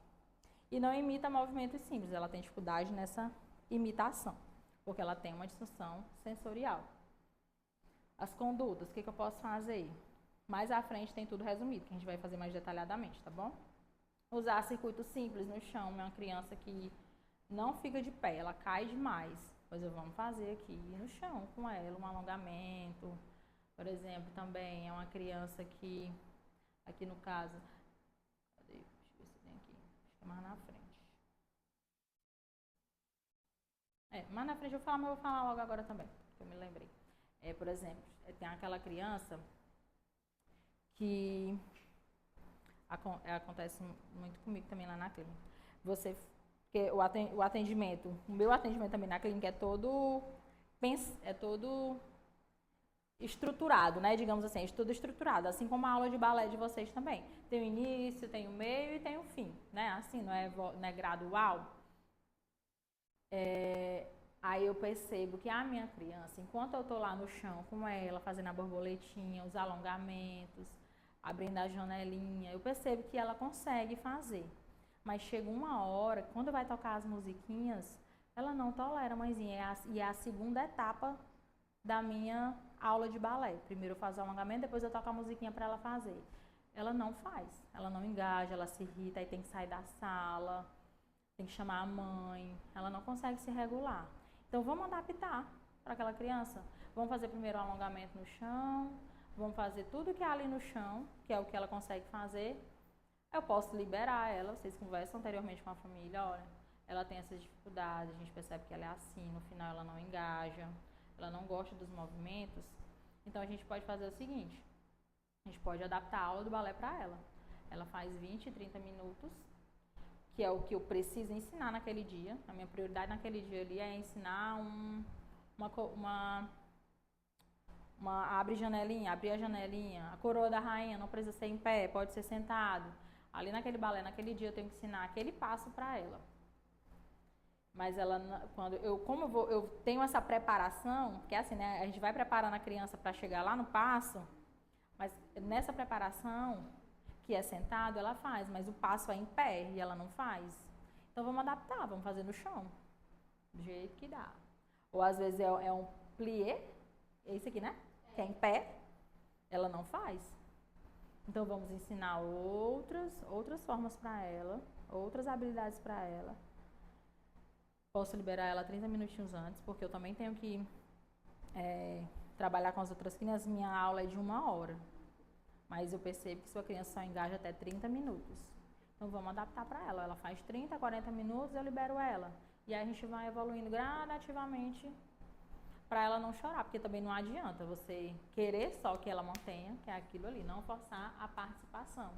Speaker 2: E não imita movimentos simples, ela tem dificuldade nessa imitação, porque ela tem uma disfunção sensorial. As condutas, o que eu posso fazer? Mais à frente tem tudo resumido, que a gente vai fazer mais detalhadamente, tá bom? Usar circuitos simples no chão, é uma criança que não fica de pé, ela cai demais. Pois vamos fazer aqui no chão com ela, um alongamento. Por exemplo, também é uma criança que, aqui no caso, mais na frente. Mais na frente eu vou falar, mas eu vou falar logo agora também, que eu me lembrei. Por exemplo, tem aquela criança que acontece muito comigo também lá na clínica. Porque o atendimento, o meu atendimento também na clínica é todo estruturado, né? Digamos assim, tudo estruturado, assim como a aula de balé de vocês também. Tem o início, tem o meio e tem o fim, né? Assim, não é gradual. Aí eu percebo que a minha criança, enquanto eu tô lá no chão com ela, fazendo a borboletinha, os alongamentos, abrindo a janelinha, eu percebo que ela consegue fazer. Mas chega uma hora, quando vai tocar as musiquinhas, ela não tolera, mãezinha. E é a segunda etapa da minha aula de balé. Primeiro eu faço o alongamento, depois eu toco a musiquinha para ela fazer. Ela não faz, ela não engaja, ela se irrita, aí tem que sair da sala, tem que chamar a mãe, ela não consegue se regular. Então vamos adaptar para aquela criança. Vamos fazer primeiro o alongamento no chão, vamos fazer tudo que é ali no chão, que é o que ela consegue fazer. Eu posso liberar ela, vocês conversam anteriormente com a família, olha, ela tem essas dificuldades, a gente percebe que ela é assim, no final ela não engaja, ela não gosta dos movimentos. Então a gente pode fazer o seguinte, a gente pode adaptar a aula do balé para ela. Ela faz 20, 30 minutos, que é o que eu preciso ensinar naquele dia. A minha prioridade naquele dia ali é ensinar abrir a janelinha, a coroa da rainha, não precisa ser em pé, pode ser sentado. Ali naquele balé, naquele dia eu tenho que ensinar aquele passo para ela. Mas ela, eu tenho essa preparação, porque assim, né, a gente vai preparando a criança para chegar lá no passo, mas nessa preparação, que é sentado, ela faz, mas o passo é em pé e ela não faz. Então vamos adaptar, vamos fazer no chão, do jeito que dá. Ou às vezes é um plié, é isso aqui, né? Que é em pé, ela não faz. Então vamos ensinar outras formas para ela, outras habilidades para ela. Posso liberar ela 30 minutinhos antes, porque eu também tenho que trabalhar com as outras crianças. Minha aula é de 1 hora, mas eu percebo que sua criança só engaja até 30 minutos. Então vamos adaptar para ela. Ela faz 30, 40 minutos, eu libero ela. E aí a gente vai evoluindo gradativamente para ela não chorar, porque também não adianta você querer só que ela mantenha, que é aquilo ali, não forçar a participação.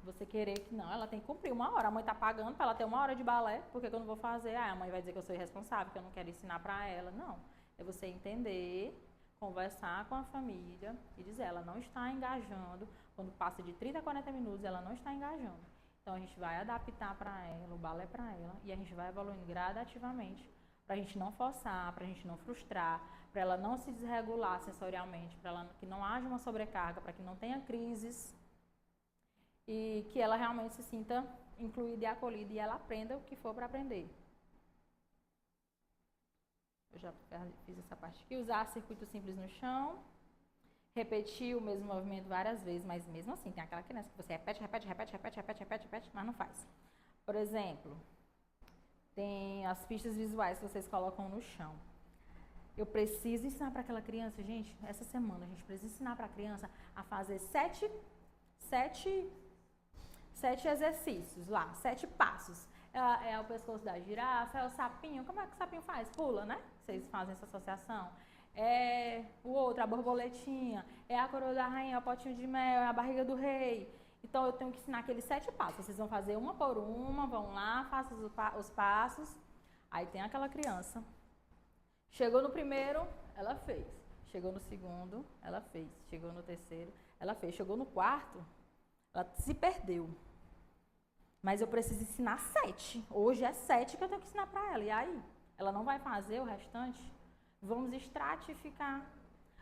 Speaker 2: Você querer que não, ela tem que cumprir 1 hora. A mãe tá pagando para ela ter 1 hora de balé, porque que eu não vou fazer? Ah, a mãe vai dizer que eu sou irresponsável, que eu não quero ensinar para ela. Não. É você entender, conversar com a família e dizer, ela não está engajando. Quando passa de 30 a 40 minutos, ela não está engajando. Então a gente vai adaptar para ela, o balé para ela, e a gente vai evoluindo gradativamente, para a gente não forçar, para a gente não frustrar, para ela não se desregular sensorialmente, para ela que não haja uma sobrecarga, para que não tenha crises. E que ela realmente se sinta incluída e acolhida e ela aprenda o que for para aprender. Eu já fiz essa parte aqui. Usar circuito simples no chão. Repetir o mesmo movimento várias vezes, mas mesmo assim, tem aquela criança que você repete, mas não faz. Por exemplo, tem as pistas visuais que vocês colocam no chão. Eu preciso ensinar para aquela criança, gente, essa semana a gente precisa ensinar para a criança a fazer 7 exercícios lá, 7 passos. É o pescoço da girafa, é o sapinho. Como é que o sapinho faz? Pula, né? Vocês fazem essa associação. É o outro, a borboletinha. É a coroa da rainha, é o potinho de mel, é a barriga do rei. Então, eu tenho que ensinar aqueles 7 passos. Vocês vão fazer uma por uma, vão lá, façam os passos. Aí tem aquela criança. Chegou no primeiro, ela fez. Chegou no segundo, ela fez. Chegou no terceiro, ela fez. Chegou no quarto, ela se perdeu. Mas eu preciso ensinar 7. Hoje é 7 que eu tenho que ensinar para ela. E aí? Ela não vai fazer o restante? Vamos estratificar.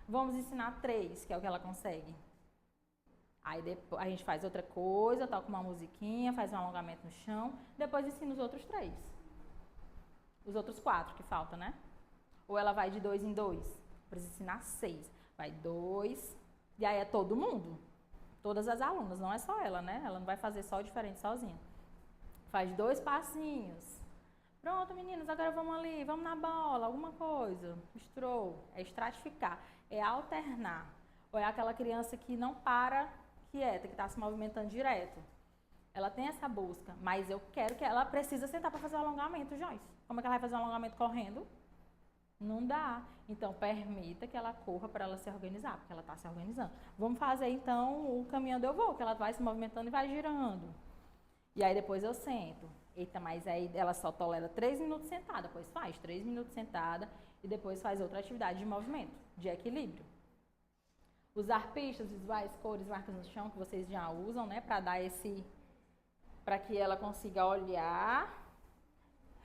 Speaker 2: Vamos ensinar 3, que é o que ela consegue. Aí depois a gente faz outra coisa, toca uma musiquinha, faz um alongamento no chão. Depois ensina os outros 3. Os outros 4 que faltam, né? Ou ela vai de 2 em 2. Precisa ensinar 6. Vai 2. E aí é todo mundo. Todas as alunas, não é só ela, né? Ela não vai fazer só o diferente sozinha. Faz 2 passinhos. Pronto, meninos, agora vamos ali, vamos na bola, alguma coisa. Misturou. É estratificar, é alternar. Ou é aquela criança que não para quieta, que está se movimentando direto. Ela tem essa busca, mas eu quero que ela precisa sentar para fazer o alongamento, Joyce. Como é que ela vai fazer o alongamento correndo? Não dá. Então, permita que ela corra para ela se organizar, porque ela está se organizando. Vamos fazer, então, o caminhando eu vou, que ela vai se movimentando e vai girando. E aí, depois eu sento. Eita, mas aí ela só tolera 3 minutos sentada. Pois faz 3 minutos sentada e depois faz outra atividade de movimento, de equilíbrio. Usar pistas visuais, cores, marcas no chão, que vocês já usam, né? Para dar para que ela consiga olhar,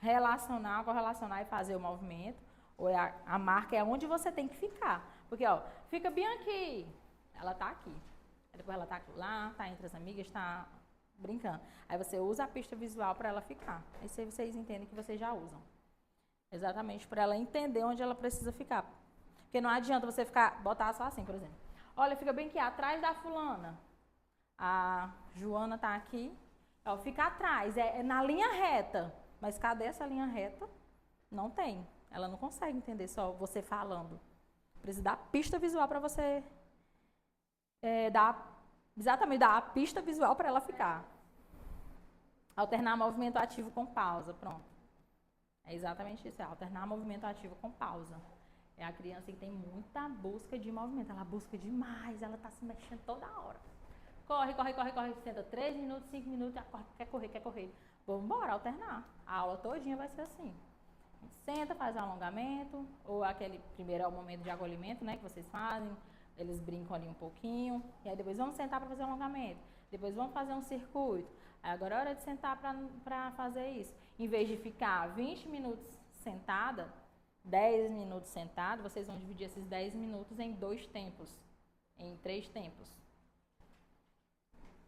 Speaker 2: correlacionar e fazer o movimento. Ou a marca é onde você tem que ficar. Porque, ó, fica bem aqui. Ela tá aqui. Aí depois ela tá lá, tá entre as amigas, tá brincando. Aí você usa a pista visual para ela ficar. Aí vocês entendem que vocês já usam. Exatamente para ela entender onde ela precisa ficar. Porque não adianta você botar só assim, por exemplo. Olha, fica bem aqui, atrás da fulana. A Joana tá aqui. Ó, fica atrás, é na linha reta. Mas cadê essa linha reta? Não tem. Ela não consegue entender só você falando. Precisa dar pista visual para você dar a pista visual para ela ficar. Alternar movimento ativo com pausa, pronto. É exatamente isso, alternar movimento ativo com pausa. É a criança que tem muita busca de movimento, ela busca demais, ela está se mexendo toda hora. Corre, senta 3 minutos, 5 minutos, quer correr. Vamos embora, alternar. A aula todinha vai ser assim. Senta, faz um alongamento, ou aquele primeiro é o momento de acolhimento, né, que vocês fazem, eles brincam ali um pouquinho, e aí depois vamos sentar para fazer o alongamento, depois vamos fazer um circuito, aí agora é hora de sentar para fazer isso. Em vez de ficar 20 minutos sentada, 10 minutos sentada, vocês vão dividir esses 10 minutos em 2 tempos, em 3 tempos,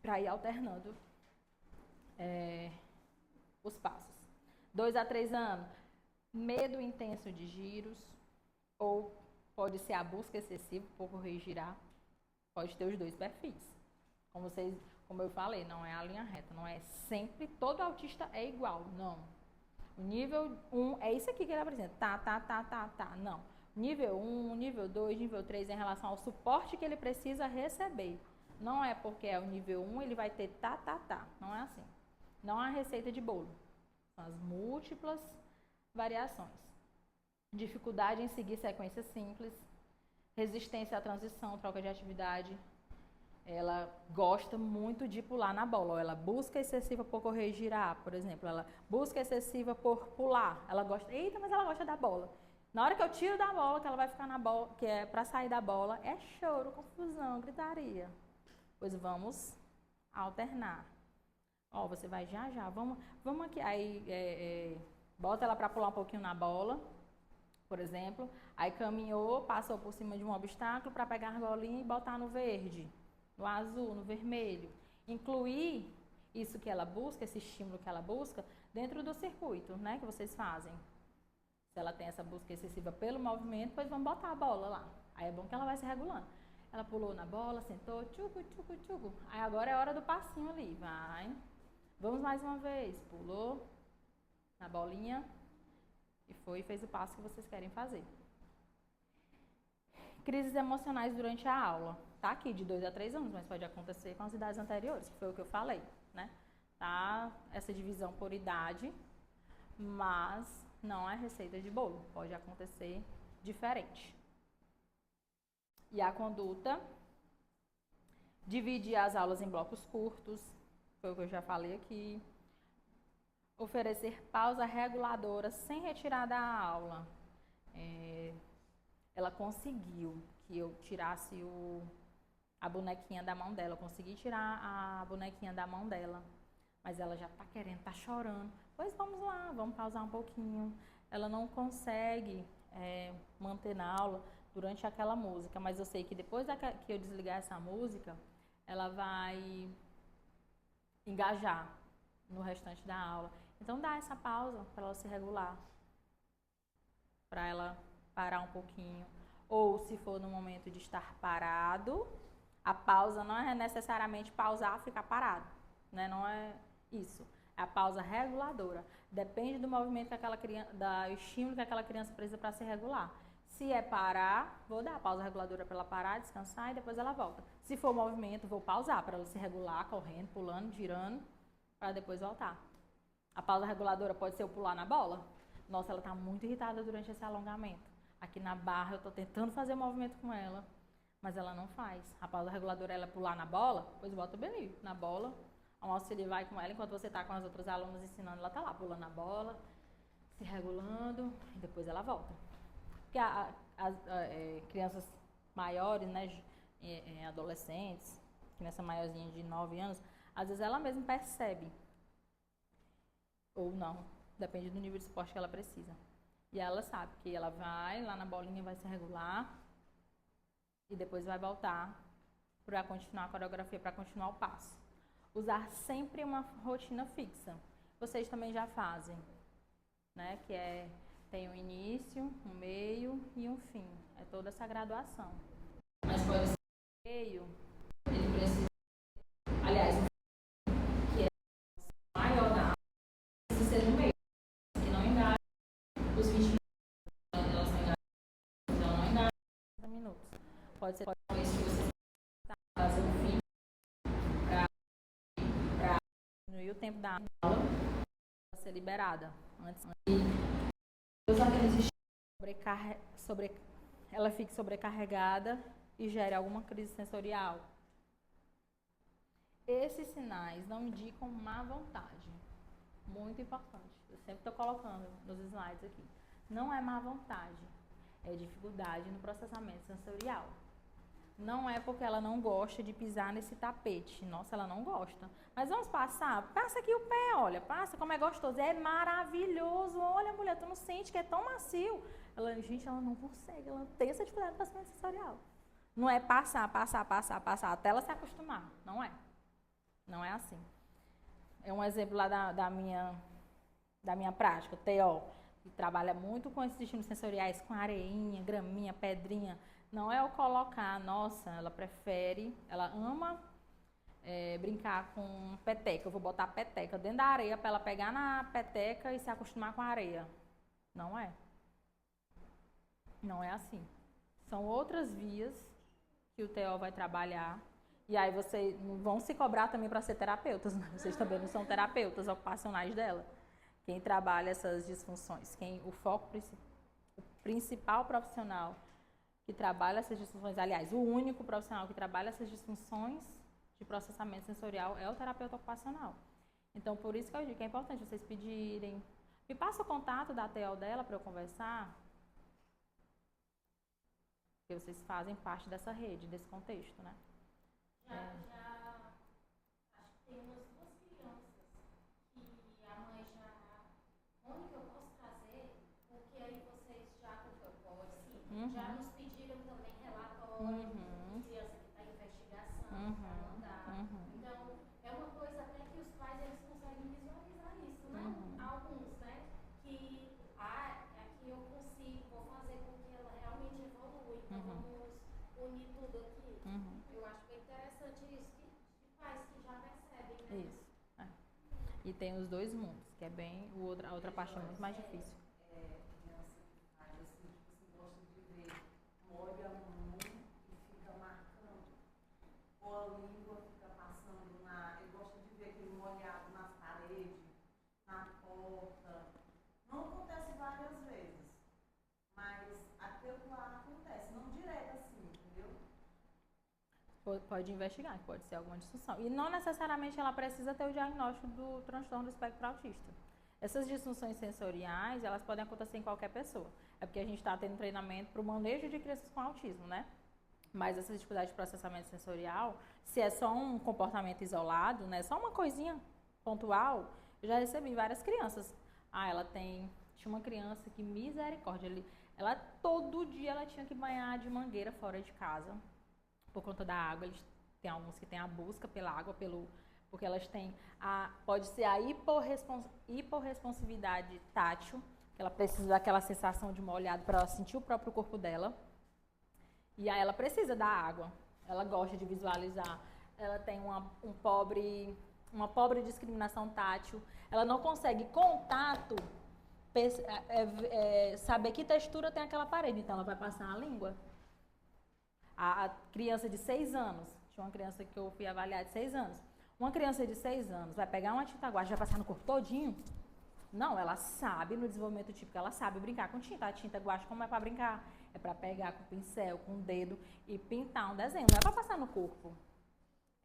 Speaker 2: para ir alternando os passos. 2 a 3 anos. Medo intenso de giros, ou pode ser a busca excessiva por correr e girar. Pode ter os 2 perfis. Como eu falei, não é a linha reta, não é sempre, todo autista é igual, não. O nível 1 é isso aqui que ele apresenta, tá, não. Nível 1, nível 2, nível 3 em relação ao suporte que ele precisa receber. Não é porque é o nível 1, ele vai ter tá, não é assim. Não há receita de bolo. as múltiplas variações. Dificuldade em seguir sequências simples, resistência à transição, troca de atividade. Ela gosta muito de pular na bola, ou ela busca excessiva por correr e girar, por exemplo. Ela busca excessiva por pular. Ela gosta, eita, mas ela gosta da bola. Na hora que eu tiro da bola, que ela vai ficar na bola, que é para sair da bola, é choro, confusão, gritaria. Pois vamos alternar. Ó, você vai já, vamos aqui. Aí, bota ela para pular um pouquinho na bola, por exemplo. Aí caminhou, passou por cima de um obstáculo para pegar a argolinha e botar no verde, no azul, no vermelho. Incluir isso que ela busca, esse estímulo que ela busca, dentro do circuito, né, que vocês fazem. Se ela tem essa busca excessiva pelo movimento, pois vamos botar a bola lá. Aí é bom que ela vai se regulando. Ela pulou na bola, sentou, tchugu, tchugu, tchugu. Aí agora é hora do passinho ali, vai. Vamos mais uma vez. Pulou na bolinha e foi e fez o passo que vocês querem fazer. Crises emocionais durante a aula. Tá aqui de 2 a 3 anos, mas pode acontecer com as idades anteriores, que foi o que eu falei, né? Tá essa divisão por idade, mas não é receita de bolo. Pode acontecer diferente. E a conduta, dividir as aulas em blocos curtos, foi o que eu já falei aqui. Oferecer pausa reguladora sem retirar da aula. Ela conseguiu que eu tirasse a bonequinha da mão dela. Eu consegui tirar a bonequinha da mão dela. Mas ela já tá querendo, tá chorando. Pois vamos lá, vamos pausar um pouquinho. Ela não consegue manter na aula durante aquela música, mas eu sei que depois que eu desligar essa música, ela vai engajar no restante da aula. Então dá essa pausa para ela se regular, para ela parar um pouquinho. Ou se for no momento de estar parado, a pausa não é necessariamente pausar, ficar parado, né? Não é isso. É a pausa reguladora. Depende do movimento que aquela criança, do estímulo que aquela criança precisa para se regular. Se é parar, vou dar a pausa reguladora para ela parar, descansar e depois ela volta. Se for movimento, vou pausar para ela se regular, correndo, pulando, girando, para depois voltar. A pausa reguladora pode ser eu pular na bola. Nossa, ela está muito irritada durante esse alongamento. Aqui na barra eu estou tentando fazer o movimento com ela, mas ela não faz. A pausa reguladora é ela pular na bola, pois bota bem ali, na bola. O auxílio vai com ela, enquanto você está com as outras alunas ensinando, ela está lá pulando na bola, se regulando, e depois ela volta. Porque as crianças maiores, né, adolescentes, criança maiorzinha de 9 anos, às vezes ela mesma percebe. Ou não, depende do nível de suporte que ela precisa. E ela sabe que ela vai lá na bolinha, vai se regular e depois vai voltar para continuar a coreografia, para continuar o passo. Usar sempre uma rotina fixa. Vocês também já fazem, né? Que tem um início, um meio e um fim. É toda essa graduação. Mas pode ser meio, ele precisa, aliás, que é maior da aula, precisa ser no meio, que não engaja os 20 minutos, elas não engajam, então não engaja 30 minutos. Pode ser talvez que você fazer um fim para diminuir o tempo da aula para ser liberada antes. Ela fique sobrecarregada e gere alguma crise sensorial. Esses sinais não indicam má vontade. Muito importante. Eu sempre estou colocando nos slides aqui. Não é má vontade, é dificuldade no processamento sensorial. Não é porque ela não gosta de pisar nesse tapete. Nossa, ela não gosta. Mas vamos passar? Passa aqui o pé, olha. Passa como é gostoso. É maravilhoso. Olha, mulher, tu não sente que é tão macio. Gente, ela não consegue. Ela tem essa dificuldade no processamento sensorial. Não é passar, até ela se acostumar. Não é. Não é assim. É um exemplo lá da minha prática, o TO, que trabalha muito com esses estímulos sensoriais, com areinha, graminha, pedrinha. Não é o colocar, nossa, ela prefere, ela ama brincar com peteca. Eu vou botar peteca dentro da areia para ela pegar na peteca e se acostumar com a areia. Não é. Não é assim. São outras vias que o TO vai trabalhar. E aí vocês vão se cobrar também para ser terapeutas, né? Vocês também não são terapeutas ocupacionais dela. Quem trabalha essas disfunções, o principal profissional que trabalha essas disfunções, aliás, o único profissional que trabalha essas disfunções de processamento sensorial é o terapeuta ocupacional. Então, por isso que eu digo que é importante vocês pedirem. Me passa o contato da TO dela para eu conversar, porque vocês fazem parte dessa rede, desse contexto, né?
Speaker 1: Acho que tem umas duas crianças que a mãe já. Mônica, eu posso trazer? Porque aí vocês já, pode sim, já nos pediram também relatório de criança que está em investigação para mandar. Então, é uma coisa até que os pais eles conseguem visualizar isso, né? Alguns, né? Que aqui eu consigo, vou fazer com que ela realmente evolua. Então, vamos unir tudo aqui. Eu acho que é interessante isso, de pais que já percebem, né?
Speaker 2: Isso. É. E tem os dois mundos, que é bem. A outra parte é muito mais difícil.
Speaker 4: Criança que faz assim, tipo assim, gosta de ver, molha a mão e fica marcando. Ou a língua fica passando na. Ele gosta de ver aquele molhado nas paredes, na porta. Não acontece várias vezes, mas aquilo lá acontece, não direto assim, entendeu?
Speaker 2: Pode investigar, que pode ser alguma disfunção. E não necessariamente ela precisa ter o diagnóstico do transtorno do espectro autista. Essas disfunções sensoriais, elas podem acontecer em qualquer pessoa. É porque a gente está tendo treinamento para o manejo de crianças com autismo, né? Mas essa dificuldade de processamento sensorial, se é só um comportamento isolado, né? Só uma coisinha pontual, eu já recebi várias crianças. Tinha uma criança que, misericórdia, ela todo dia ela tinha que banhar de mangueira fora de casa. Por conta da água, tem alguns que têm a busca pela água, porque elas têm pode ser a hiporresponsividade tátil, que ela precisa daquela sensação de molhado para ela sentir o próprio corpo dela. E aí ela precisa da água, ela gosta de visualizar, ela tem uma pobre discriminação tátil, ela não consegue contato, saber que textura tem aquela parede, então ela vai passar a língua. A criança de 6 anos, tinha uma criança que eu fui avaliar de 6 anos. Uma criança de 6 anos vai pegar uma tinta guache e vai passar no corpo todinho? Não, ela sabe, no desenvolvimento típico, ela sabe brincar com tinta. A tinta guache, como é para brincar? É para pegar com o pincel, com o dedo e pintar um desenho. Não é para passar no corpo.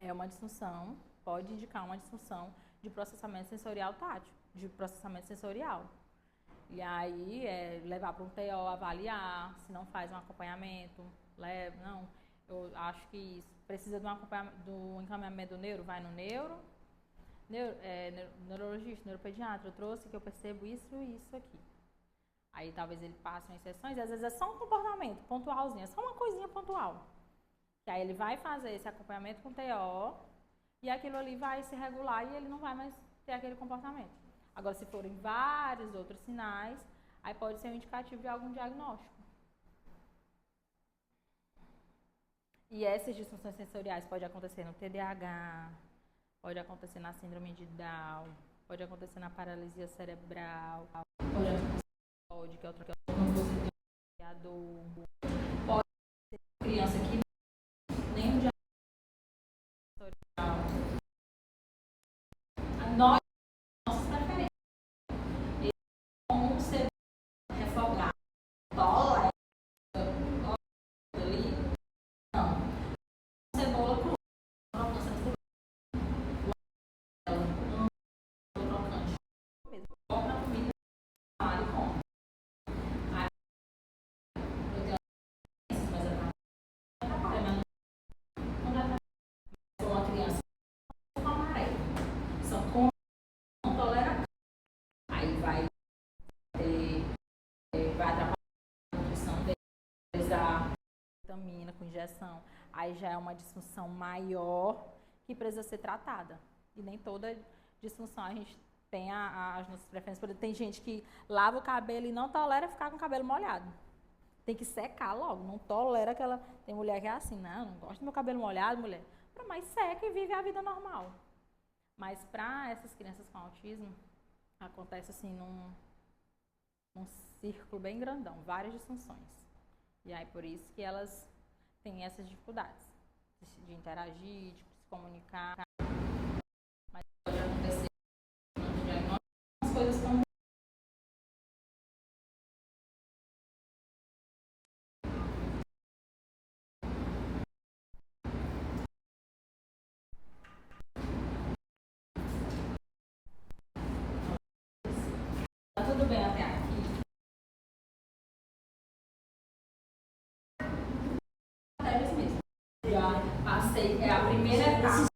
Speaker 2: É uma disfunção, pode indicar uma disfunção de processamento sensorial tátil, de processamento sensorial. E aí, levar para um TO, avaliar, se não faz um acompanhamento. Eu acho que precisa de do encaminhamento do neuro, vai no neurologista, neuropediatra, eu trouxe que eu percebo isso e isso aqui. Aí talvez ele passe umas sessões, às vezes é só um comportamento pontualzinho, é só uma coisinha pontual. Que aí ele vai fazer esse acompanhamento com o TO e aquilo ali vai se regular e ele não vai mais ter aquele comportamento. Agora, se forem vários outros sinais, aí pode ser um indicativo de algum diagnóstico. E essas disfunções sensoriais podem acontecer no TDAH, pode acontecer na síndrome de Down, pode acontecer na paralisia cerebral, pode acontecer que é outra pode ser criança que nem um diagnóstico sensorial. Nossas preferências. Como ser refogado, tola, ali, não. Cebola crua, crocância crocante. Coloca na comida e come. Aí, eu tenho mas sou uma criança com amarelo. Só com não tolera. Aí vai atrapalhar a nutrição deles, a vitamina com injeção. Aí já é uma disfunção maior que precisa ser tratada. E nem toda disfunção a gente tem as nossas preferências. Por exemplo, tem gente que lava o cabelo e não tolera ficar com o cabelo molhado. Tem que secar logo, não tolera aquela... Tem mulher que é assim, não gosto do meu cabelo molhado, mulher. Mas seca e vive a vida normal. Mas para essas crianças com autismo, acontece assim num círculo bem grandão, várias disfunções. E aí por isso que elas têm essas dificuldades de interagir, de se comunicar. Mas pode acontecer no diagnóstico, as coisas estão tudo bem até aqui? Já passei, é a primeira etapa